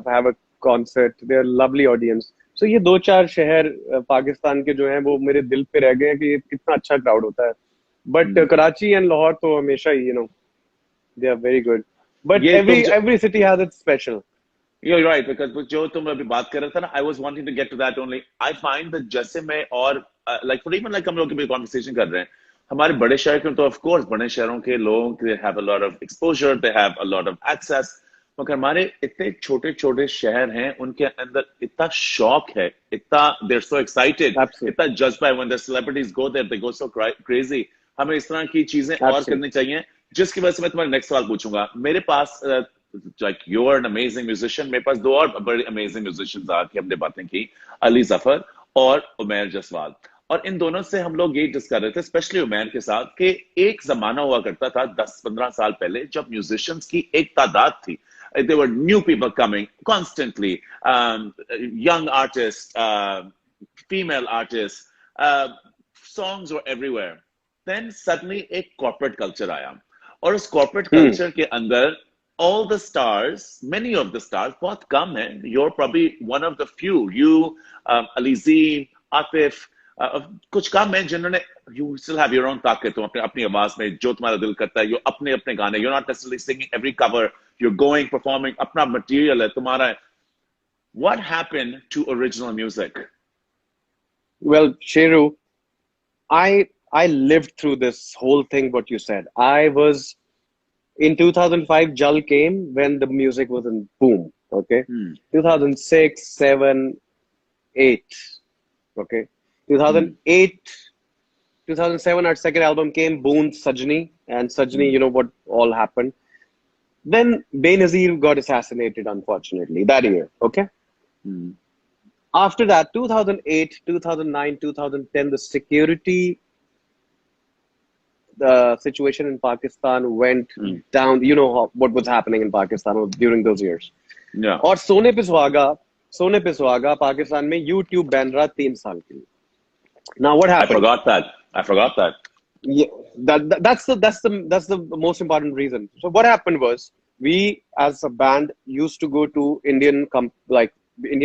have a concert. They're a lovely audience. So ये दो चार शहर पाकिस्तान के जो हैं वो मेरे दिल पे रह गए हैं कि कितना अच्छा क्राउड होता है. But
Hmm.
Karachi and Lahore तो हमेशा ही they are very good. But
ये तुम
every city has its special.
You're right, because जो तुम अभी बात कर रहे थे ना, I was wanting to get to that only. I find that जैसे मैं और like for even like हम लोग भी conversation कर रहे हैं, हमारे बड़े शहर के तो of course बड़े शहरों के लोग they have a lot of exposure, they have a lot of access. मगर हमारे इतने छोटे छोटे शहर हैं, उनके अंदर इतना शौक है, इतना they're so excited,
Absolutely.
इतना judged by when the celebrities go there, they go so crazy. हमें इस तरह की चीजें और
Absolutely.
करनी चाहिए, जिसकी वजह से मैं तुम्हारा नेक्स्ट सवाल पूछूंगा। मेरे पास like you're an amazing musician, मेरे पास दो और बड़े amazing musicians आके हमने बातें की, अली जफर और उमैर जसवाल। और इन दोनों से हम लोग यही डिस्कस कर रहे थे, स्पेशली उमैर के साथ, कि एक जमाना हुआ करता था 10-15 साल पहले जब म्यूजिशियंस की एक तादाद थी। There were new people coming constantly, young artists, female artists, songs were everywhere. Then suddenly एक corporate culture आया, और उस corporate culture के अंदर all the stars, many of the stars, बहुत कम है, you're probably one of the few, you, Ali Z, Atif, कुछ कम है जिन्होंने, you still have your own ताकत, तुम अपने अपनी आवाज में जो तुम्हारा दिल करता है, you अपने अपने गाने, you're not necessarily singing every cover, you're going performing, अपना material है तुम्हारा है. What happened to original music?
Well, Sheru, I lived through this whole thing, what you said. I was in 2005, Jal came when the music was in boom. Okay, 2006, 7, 8. Okay, 2008, 2007, our second album came, Boon Sajni, and Sajni, you know what all happened. Then Benazir got assassinated, unfortunately, that year. Okay. After that, 2008, 2009, 2010, the security, the situation in Pakistan went down. You know what was happening in Pakistan during those years.
Yeah.
और सोने पे सुहागा पाकिस्तान में YouTube ban रहा 3 साल के लिए. Now what happened?
I forgot that.
Yeah, that's the most important reason. So what happened was, we as a band used to go to Indian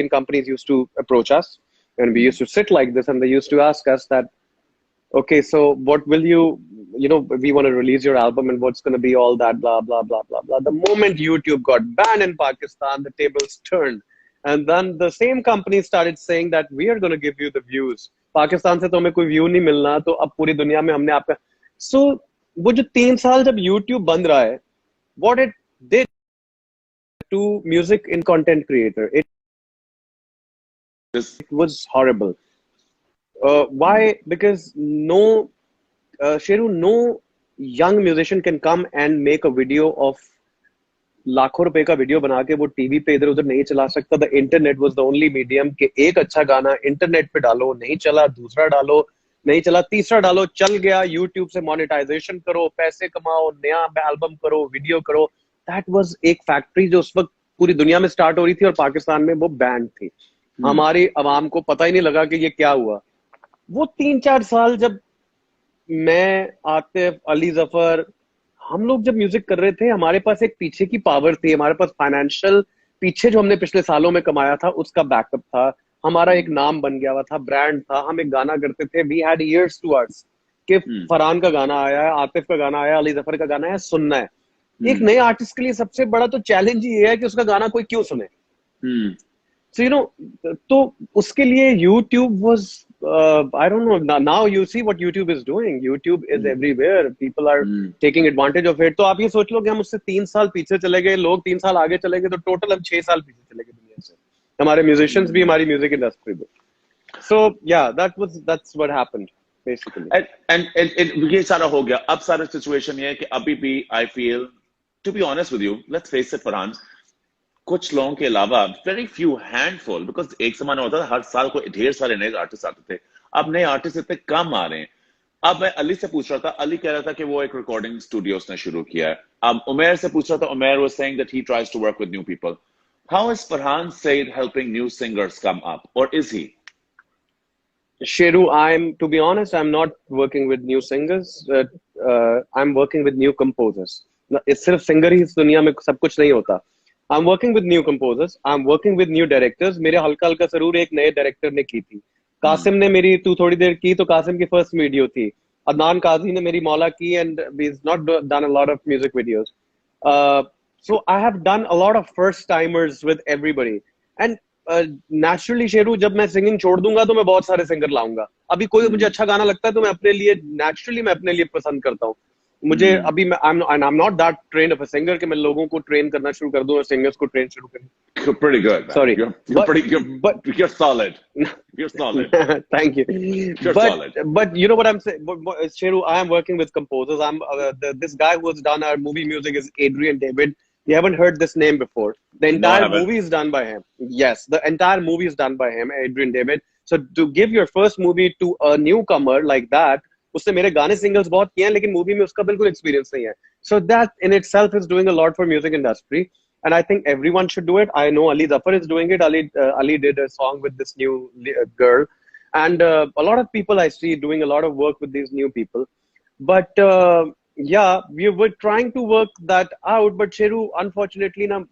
companies used to approach us, and we used to sit like this, and they used to ask us that, okay, so what will you know, we want to release your album, and what's going to be all that, blah blah blah blah blah. The moment YouTube got banned in Pakistan, the tables turned, and then the same company started saying that we are going to give you the views. Pakistan से तो हमें कोई view नहीं मिलना, तो अब पूरी दुनिया में हमने आपका. So वो जो 3 साल जब YouTube बंद रहा है, what it did to music in content creator, it was horrible. Why? Because no Sheru, no young musician can come and make a video of लाखों रुपए का वीडियो बना के वो टीवी पे इधर उधर नहीं चला सकता. The internet was the only medium कि एक अच्छा गाना इंटरनेट पे डालो, नहीं चला दूसरा डालो, नहीं चला तीसरा डालो, चल गया यूट्यूब से मोनेटाइजेशन करो, पैसे कमाओ, नया एल्बम करो, वीडियो करो. दैट वाज एक फैक्ट्री जो उस वक्त पूरी दुनिया में स्टार्ट हो रही थी, और पाकिस्तान में वो बैंड थी. हमारी आवाम को पता ही नहीं लगा कि ये क्या हुआ. वो 3-4 साल जब मैं, आतिफ, अली जफर, हम लोग जब म्यूजिक कर रहे थे, हमारे पास एक पीछे की पावर थी, हमारे पास फाइनेंशियल पीछे जो हमने पिछले सालों में कमाया था उसका बैकअप था, हमारा एक नाम बन गया हुआ था, ब्रांड था, हम एक गाना करते थे. We had years to ours कि फरहान का गाना आया है, आतिफ का गाना आया, अली जफर का गाना है, सुनना है. एक नए आर्टिस्ट के लिए सबसे बड़ा तो चैलेंज ये है कि उसका गाना कोई क्यों सुने. So you know, तो उसके लिए YouTube was I don't know, now you see what YouTube is doing. YouTube is everywhere. People are taking advantage of it. तो आप ये सोच लो कि हम उससे 3 साल पीछे चले गए, लोग 3 साल आगे चले गए, तो टोटल हम 6 साल पीछे चले गए दुनिया से, हमारे म्यूजिशियंस भी, हमारी म्यूजिक इंडस्ट्री भी. So yeah, that's what happened basically.
And ये सारा हो गया. अब सारा सिचुएशन ये है कि अभी भी I feel, to be honest with you, let's face it, Farhan, कुछ लोगों के अलावा वेरी फ्यू हैंडफुल, बिकॉज एक जमाना होता था हर साल को ढेर सारे नए आर्टिस्ट आते थे. अब नए आर्टिस्ट इतने कम आ रहे हैं. अब मैं अली से पूछ रहा था, अली कह रहा था कि वो एक रिकॉर्डिंग स्टूडियो उसने शुरू किया है. अब उमैर से पूछ रहा था, Umair was saying that he tries to work with new people. How is Farhan Saeed helping new singers come up, और is he?
Sheru, to be honest, I'm not working with new singers. I'm working with new composers. It's सिर्फ singer ही इस दुनिया में सब कुछ नहीं होता. I'm working with new composers. I'm working with new directors. मेरे हल्का हल्का जरूर एक नए डायरेक्टर ने की थी. कासिम ने मेरी तू थोड़ी देर की, तो कासिम की फर्स्ट वीडियो थी. अदनान काजी ने मेरी मौला की, and he's not done a lot of music videos. So I have done a lot of first timers with everybody. And naturally Sheru, जब मैं सिंगिंग छोड़ दूंगा तो मैं बहुत सारे सिंगर लाऊंगा. अभी कोई मुझे अच्छा गाना लगता है तो मैं अपने लिए naturally मैं अपने लिए पसंद करता हूँ. मुझे अभी मैं I'm not that trained of a singer कि मैं लोगों को ट्रेन करना शुरू कर दूं और सिंगर्स को ट्रेन शुरू करूं.
You're pretty good, man.
Sorry,
You're
but
pretty.
but
You're solid. You're solid.
thank you.
You're solid.
But you know what I'm saying, Sheru, I am working with composers. This guy who has done our movie music is Adrian David. You haven't heard this name before. The
No, I
entire
haven't.
movie is done by him. Yes, the entire movie is done by him, Adrian David. So to give your first movie to a newcomer like that, उसने मेरे गाने singles बहुत किए हैं लेकिन movie में उसका बिल्कुल experience नहीं है. So that in itself is doing a lot for music industry. And I think everyone should do it. I know Ali Zafar is doing it. Ali did a song with this new girl. And a lot of people I see doing a lot of work with these new people. But yeah, we were trying to work that out. But Sheru, unfortunately, ना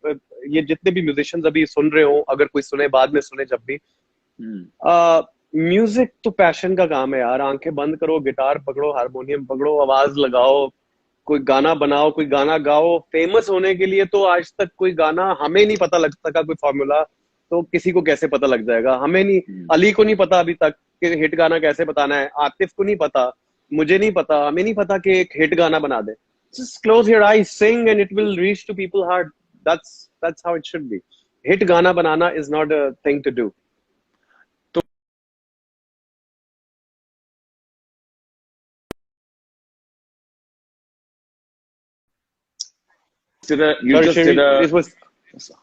ये जितने भी musicians अभी सुन रहे हो, अगर कोई सुने बाद में सुने जब भी, म्यूजिक तो पैशन का काम है यार. आंखें बंद करो, गिटार पकड़ो, हारमोनियम पकड़ो, आवाज लगाओ, कोई गाना बनाओ, कोई गाना गाओ. फेमस होने के लिए तो आज तक कोई गाना हमें नहीं पता लग सका, कोई फॉर्मूला तो किसी को कैसे पता लग जाएगा. हमें नहीं, अली को नहीं पता अभी तक कि हिट गाना कैसे बताना है. आतिफ को नहीं पता, मुझे नहीं पता, हमें नहीं पता कि एक हिट गाना बना दे. Just close your eyes, sing and it will reach to people's heart. That's how it should be. Hit गाना बनाना is not a thing to do.
You
Sorry,
just
Shiri,
did a.
this was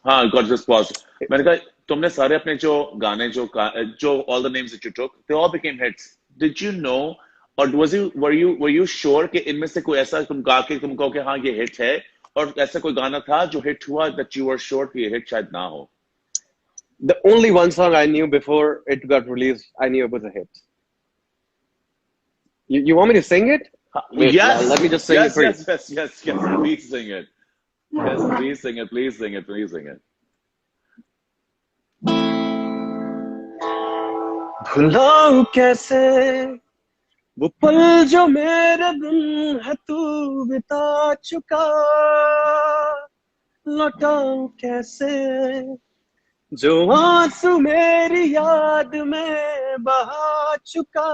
हाँ, got just paused. मैंने कहा तुमने सारे अपने जो गाने जो all the names that you took, they all became hits. Did you know, or were you sure कि इनमें से कोई ऐसा तुम गा के तुम कहो कि हाँ ये hit है, और ऐसा कोई गाना था जो hit हुआ that you were sure कि ये hit शायद ना हो?
the only one song I knew before it got released. I knew it was a hit. You want me to sing it? Wait,
Yes.
let me just sing it for you.
Yes. Please sing it. Yes, please sing it. Please sing it. Please sing it.
भुलाऊं कैसे वो पल जो मेरे बिन है तू बिता चुका. लौटाऊं कैसे जो आंसू मेरी याद में बहा चुका.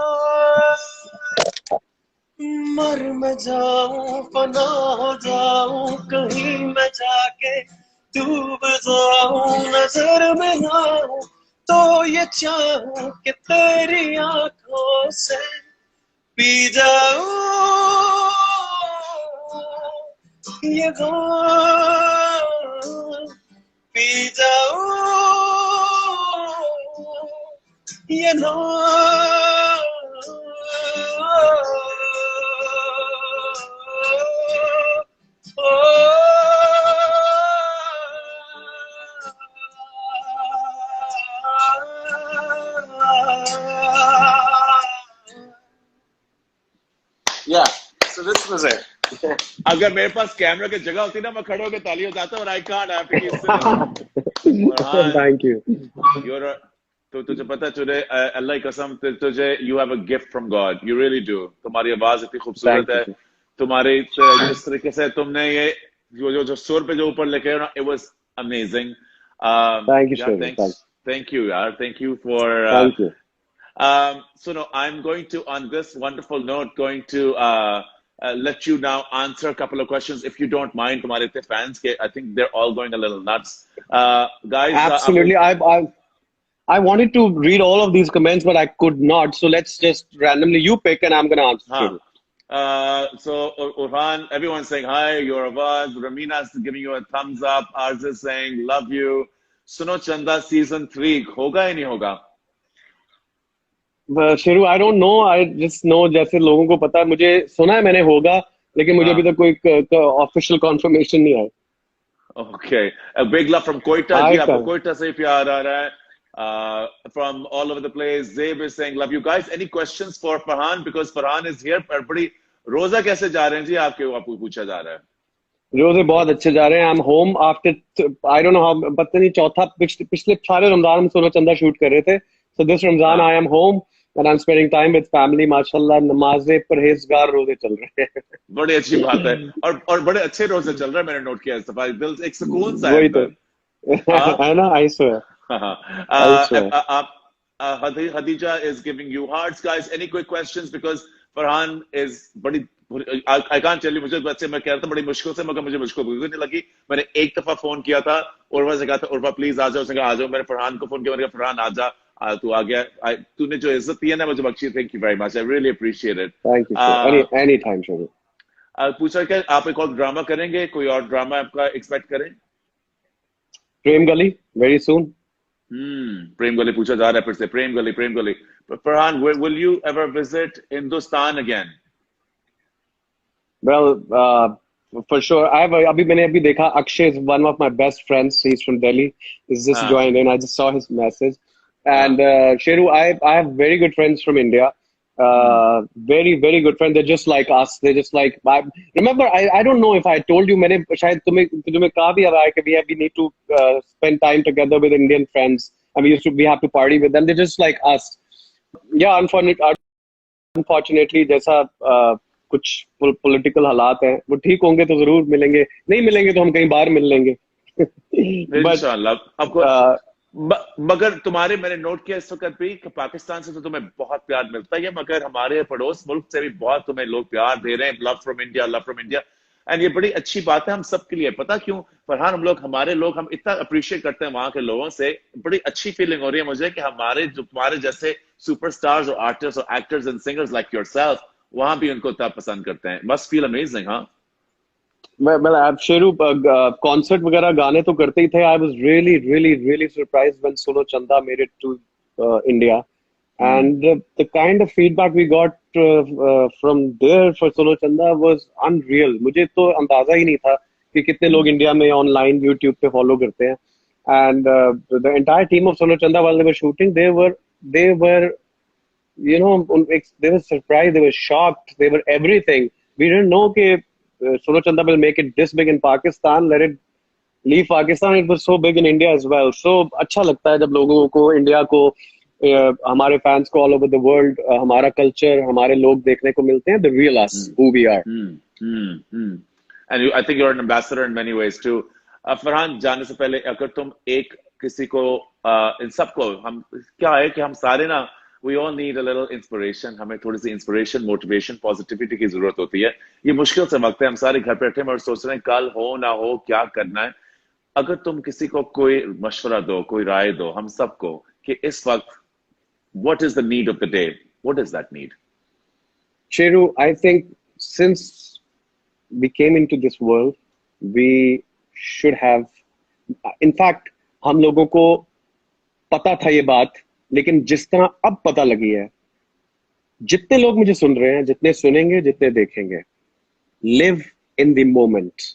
मर मैं जाऊं, फना हो जाऊं, कहीं मैं जाके डूब जाऊं, नजर में ना आऊं तो ये चाहूं कि तेरी आंखों से पी जाऊं ये गम, पी जाऊं ये Yeah, so this was it.
अगर मेरे पास कैमरा की जगह होती ना मैं खड़े होकर ताली बजाता और I can't. I have to keep sitting.
Thank you.
You're तो तुझे पता है तुझे अल्लाह की कसम तुझे you have a gift from God. You really do. तुम्हारी आवाज इतनी खूबसूरत है. तुम्हारी जिस तरीके से तुमने ये जो सुर पे जो ऊपर लेके आए ना, it was amazing.
Thank you,
yeah,
sir.
thank you, yaar. Thank you for.
Thank you.
So no, I'm going to, on this wonderful note, going to let you now answer a couple of questions, if you don't mind. तुम्हारे इतने fans के, I think they're all going a little nuts. Guys,
absolutely. I wanted to read all of these comments, but I could not. So let's just randomly you pick, and I'm gonna answer.
So Urhan, everyone's saying hi. Your Avaz. Ramina's giving you a thumbs up. Arz is saying love you. Suno Chanda season 3 होगा या नहीं होगा?
Sheru, I don't know. I just know जैसे लोगों को पता है, मुझे सुना है मैंने होगा, लेकिन मुझे अभी तक कोई official confirmation नहीं आया.
Okay, a big love from Koita. जी आपको कोयटा से प्यार आ रहा है. From all over the place. Zaib is saying love you guys. Any questions for Farhan, because Farhan is here. पर बड़ी रोजा कैसे जा रहे हैं जी आपके, आपको पूछा जा रहा है.
रोजे बहुत अच्छे जा रहे हैं. I'm home after I don't know how, पता नहीं चौथा पिछले सारे रमजान हम सोना चंदा शूट कर रहे थे. So this Ramzan I am home and I'm spending time with family. माशाल्लाह नमाज़ें परहेज़गार रोजे चल रहे हैं.
बड़ी अच्छी बात है. और बड़े अच्छे रोजे चल रहे हैं. मैंने नोट किया इस दफा. दिल एक सुकून सा है.
वही तो है ना. I swear.
Khadija is giving you hearts, guys. Any quick questions? Because Farhan is बड़ी आई कांट टेल यू, मुझे बच्चे मैं कह रहा था बड़ी मुश्किल से, मगर मुझे मुश्किल बिल्कुल नहीं लगी। मैंने एक दफा फोन किया था, उर्वा से कहा था उर्वा प्लीज आ जाओ, उसने कहा आ जाओ। मैंने फरहान को फोन किया, मैंने कहा फरहान आ जा, तू आ गया। तूने जो इज्जत दी है ना मुझे Bakshi, thank you very much, I really appreciate it.
Thank you sir, any time sir.
पूछा क्या आप एक और ड्रामा करेंगे, कोई और ड्रामा आपका एक्सपेक्ट करें?
प्रेम गली वेरी सून।
प्रेम गली पूछा जा रहा है फिर से, प्रेम गली प्रेम गली। Farhan, will you ever visit Hindustan again?
Well, for sure. मैंने अभी देखा Akshay is one of my best friends. He's from Delhi. He's just
हाँ
joined in. I just saw his message.
हाँ।
And Sheru, I have very good friends from India. Very very good friends. They're just like us. They're just like. Remember, I don't know if I told you. मैंने शायद तुम्हें कहा भी है कि we need to spend time together with Indian friends. And we have to party with them. They're just like us. Yeah, unfortunately, जैसा कुछ political हालात हैं, वो ठीक होंगे तो जरूर मिलेंगे, नहीं मिलेंगे तो हम कहीं बाहर मिल लेंगे।
इंशाल्लाह आपको। मगर तुम्हारे, मैंने नोट किया इस वक्त भी कि पाकिस्तान से तो तुम्हें बहुत प्यार मिलता है, मगर हमारे पड़ोस मुल्क से भी बहुत तुम्हें लोग प्यार दे रहे हैं। Love from India, love from India. And ये बड़ी अच्छी बात है हम सबके लिए। पता क्यों फरहान, हमारे लोग हम इतना अप्रिशिएट करते हैं वहां के लोगों से। बड़ी अच्छी फीलिंग हो रही है मुझे कि हमारे जो तुम्हारे जैसे सुपरस्टार्स और आर्टिस्ट और actors and singers like yourself वहां भी उनको इतना पसंद करते हैं। Must feel amazing. हाँ,
मैं शेरू कॉन्सर्ट वगैरह गाने तो करते ही थे। I was really really really surprised when Sonu Chanda made it to India, and the kind of feedback we got from there for Solo Chanda was unreal. मुझे तो अंदाजा ही नहीं था कि कितने लोग इंडिया में ऑनलाइन यूट्यूब पे फॉलो करते हैं। and the entire team of Solo Chanda, while they were shooting, they were you know, they were surprised, they were shocked, they were everything. We didn't know that Solo Chanda will make it this big in Pakistan, let it leave Pakistan. It was so big in India as well. So अच्छा लगता है जब लोगों को, India को, हमारे fans को all over the world हमारा कल्चर, हमारे लोग देखने को मिलते हैं, the real us, who we are.
And I think you're an ambassador in many ways too. Farhan, जाने से पहले अगर तुम एक किसी को, इन सबको, हम क्या है कि हम सारे ना, we all need a little inspiration. हमें थोड़ी सी inspiration, motivation, positivity की जरूरत होती है। ये मुश्किल से वक्त है, हम सारे घर पे बैठे हैं और सोच रहे हैं कल हो ना हो क्या करना है। अगर तुम किसी को कोई मशवरा दो, कोई राय दो हम सबको कि इस वक्त what is the need of the day? What is that need?
Sheru, I think since we came into this world, we should have, in fact, हम लोगों को पता था ये बात, लेकिन जिस तरह अब पता लगी है, जितने लोग मुझे सुन रहे हैं, जितने सुनेंगे, जितने देखेंगे, live in the moment.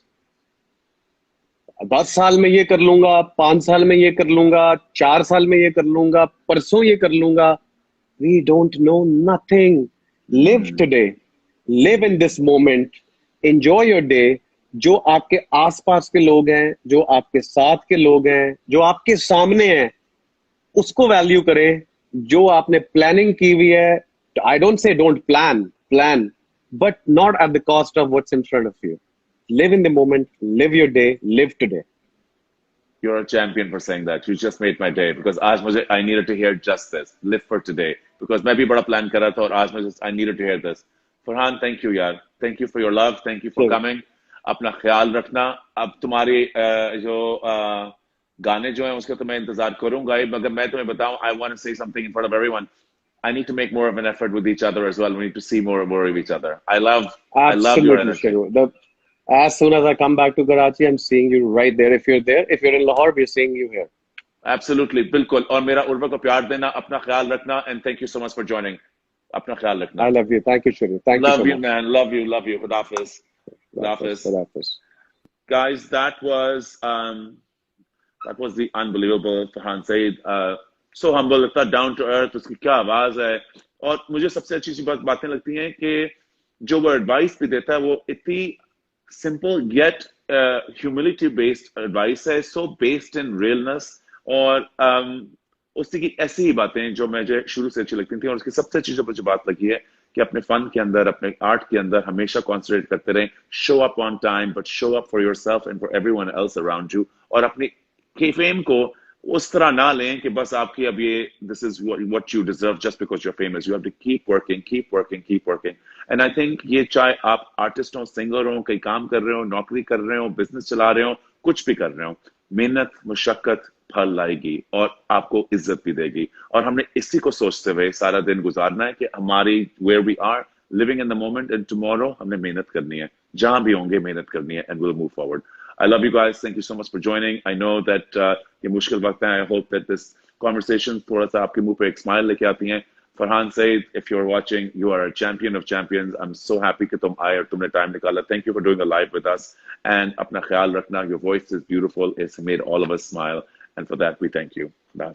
10 साल में ये कर लूंगा, 5 साल में ये कर लूंगा, 4 साल में ये कर लूंगा, परसों ये कर लूंगा. We don't know nothing. Live today. Live in this moment. Enjoy your day. जो आपके आसपास के लोग हैं, जो आपके साथ के लोग हैं, जो आपके सामने हैं, उसको वैल्यू करें. जो आपने प्लानिंग की हुई है, I don't say don't plan, but not at the cost of what's in front of you. Live in the moment, live your day, live today.
You're a champion for saying that. You just made my day because आज मुझे, I needed to hear just this. Live for today. Because मैं भी बड़ा plan कर रहा था और आज मुझे, I needed to hear this. Farhan, thank you यार. Thank you for your love. Thank you for coming. अपना ख्याल रखना. अब तुम्हारी जो गाने जो हैं उसका तो मैं इंतजार करूंगा ही, मगर मैं तुम्हें बताऊं, I want to say something in front of everyone. I need to make more of an effort with each other as well. We need to see more and more of each other. I love your energy.
As soon as I come back to Karachi, I'm seeing you right there. If you're there, if you're in Lahore, we're seeing you here.
Absolutely, बिल्कुल. और मेरा उर्वा को प्यार देना, अपना ख्याल रखना, and thank you so much for joining. अपना ख्याल रखना.
I love you. Thank you, Shiru. Thank you so much.
Love you, man. Love you. Love you. Khud Hafiz. Khud Hafiz. Guys, that was the unbelievable Farhan Saeed. So humble, इतना down to earth. उसकी क्या आवाज है. और मुझे सबसे अच्छी सी बातें लगती हैं कि जो वो advice भी देता है, वो इतनी simple yet humility based advice है, so based in realness. और उसकी ऐसी ही बातें जो मुझे शुरू से अच्छी लगती थी. और उसकी सबसे अच्छी जो मुझे बात लगी है कि अपने फन के अंदर, अपने आर्ट के अंदर हमेशा कॉन्सेंट्रेट करते रहें. Show up on time, but show up for yourself and for everyone else around you. और अपनी फेम को उस तरह ना लें कि बस आपकी अब ये this is what you deserve just because you're famous. You have to keep working. And I think ये चाहे आप आर्टिस्ट हो, सिंगर हो, कहीं काम कर रहे हो, नौकरी कर रहे हो, बिजनेस चला रहे हो, कुछ भी कर रहे हो, मेहनत मुशक्कत फल लाएगी और आपको इज्जत भी देगी. और हमने इसी को सोचते हुए सारा दिन गुजारना है कि हमारी where we are living in the moment and tomorrow हमने मेहनत करनी है, जहां भी होंगे मेहनत करनी है, and will move forward. I love you guys. Thank you so much for joining. I know that ये मुश्किल वक्त है. I hope that this conversation थोड़ा सा आपके मुंह पे एक smile लेके आती हैं. Farhan Said, if you're watching, you are a champion of champions. I'm so happy कि तुम आए और तुमने time निकाला. Thank you for doing a live with us. And अपना ख्याल रखना. Your voice is beautiful. It's made all of us smile. And for that, we thank you. Bye.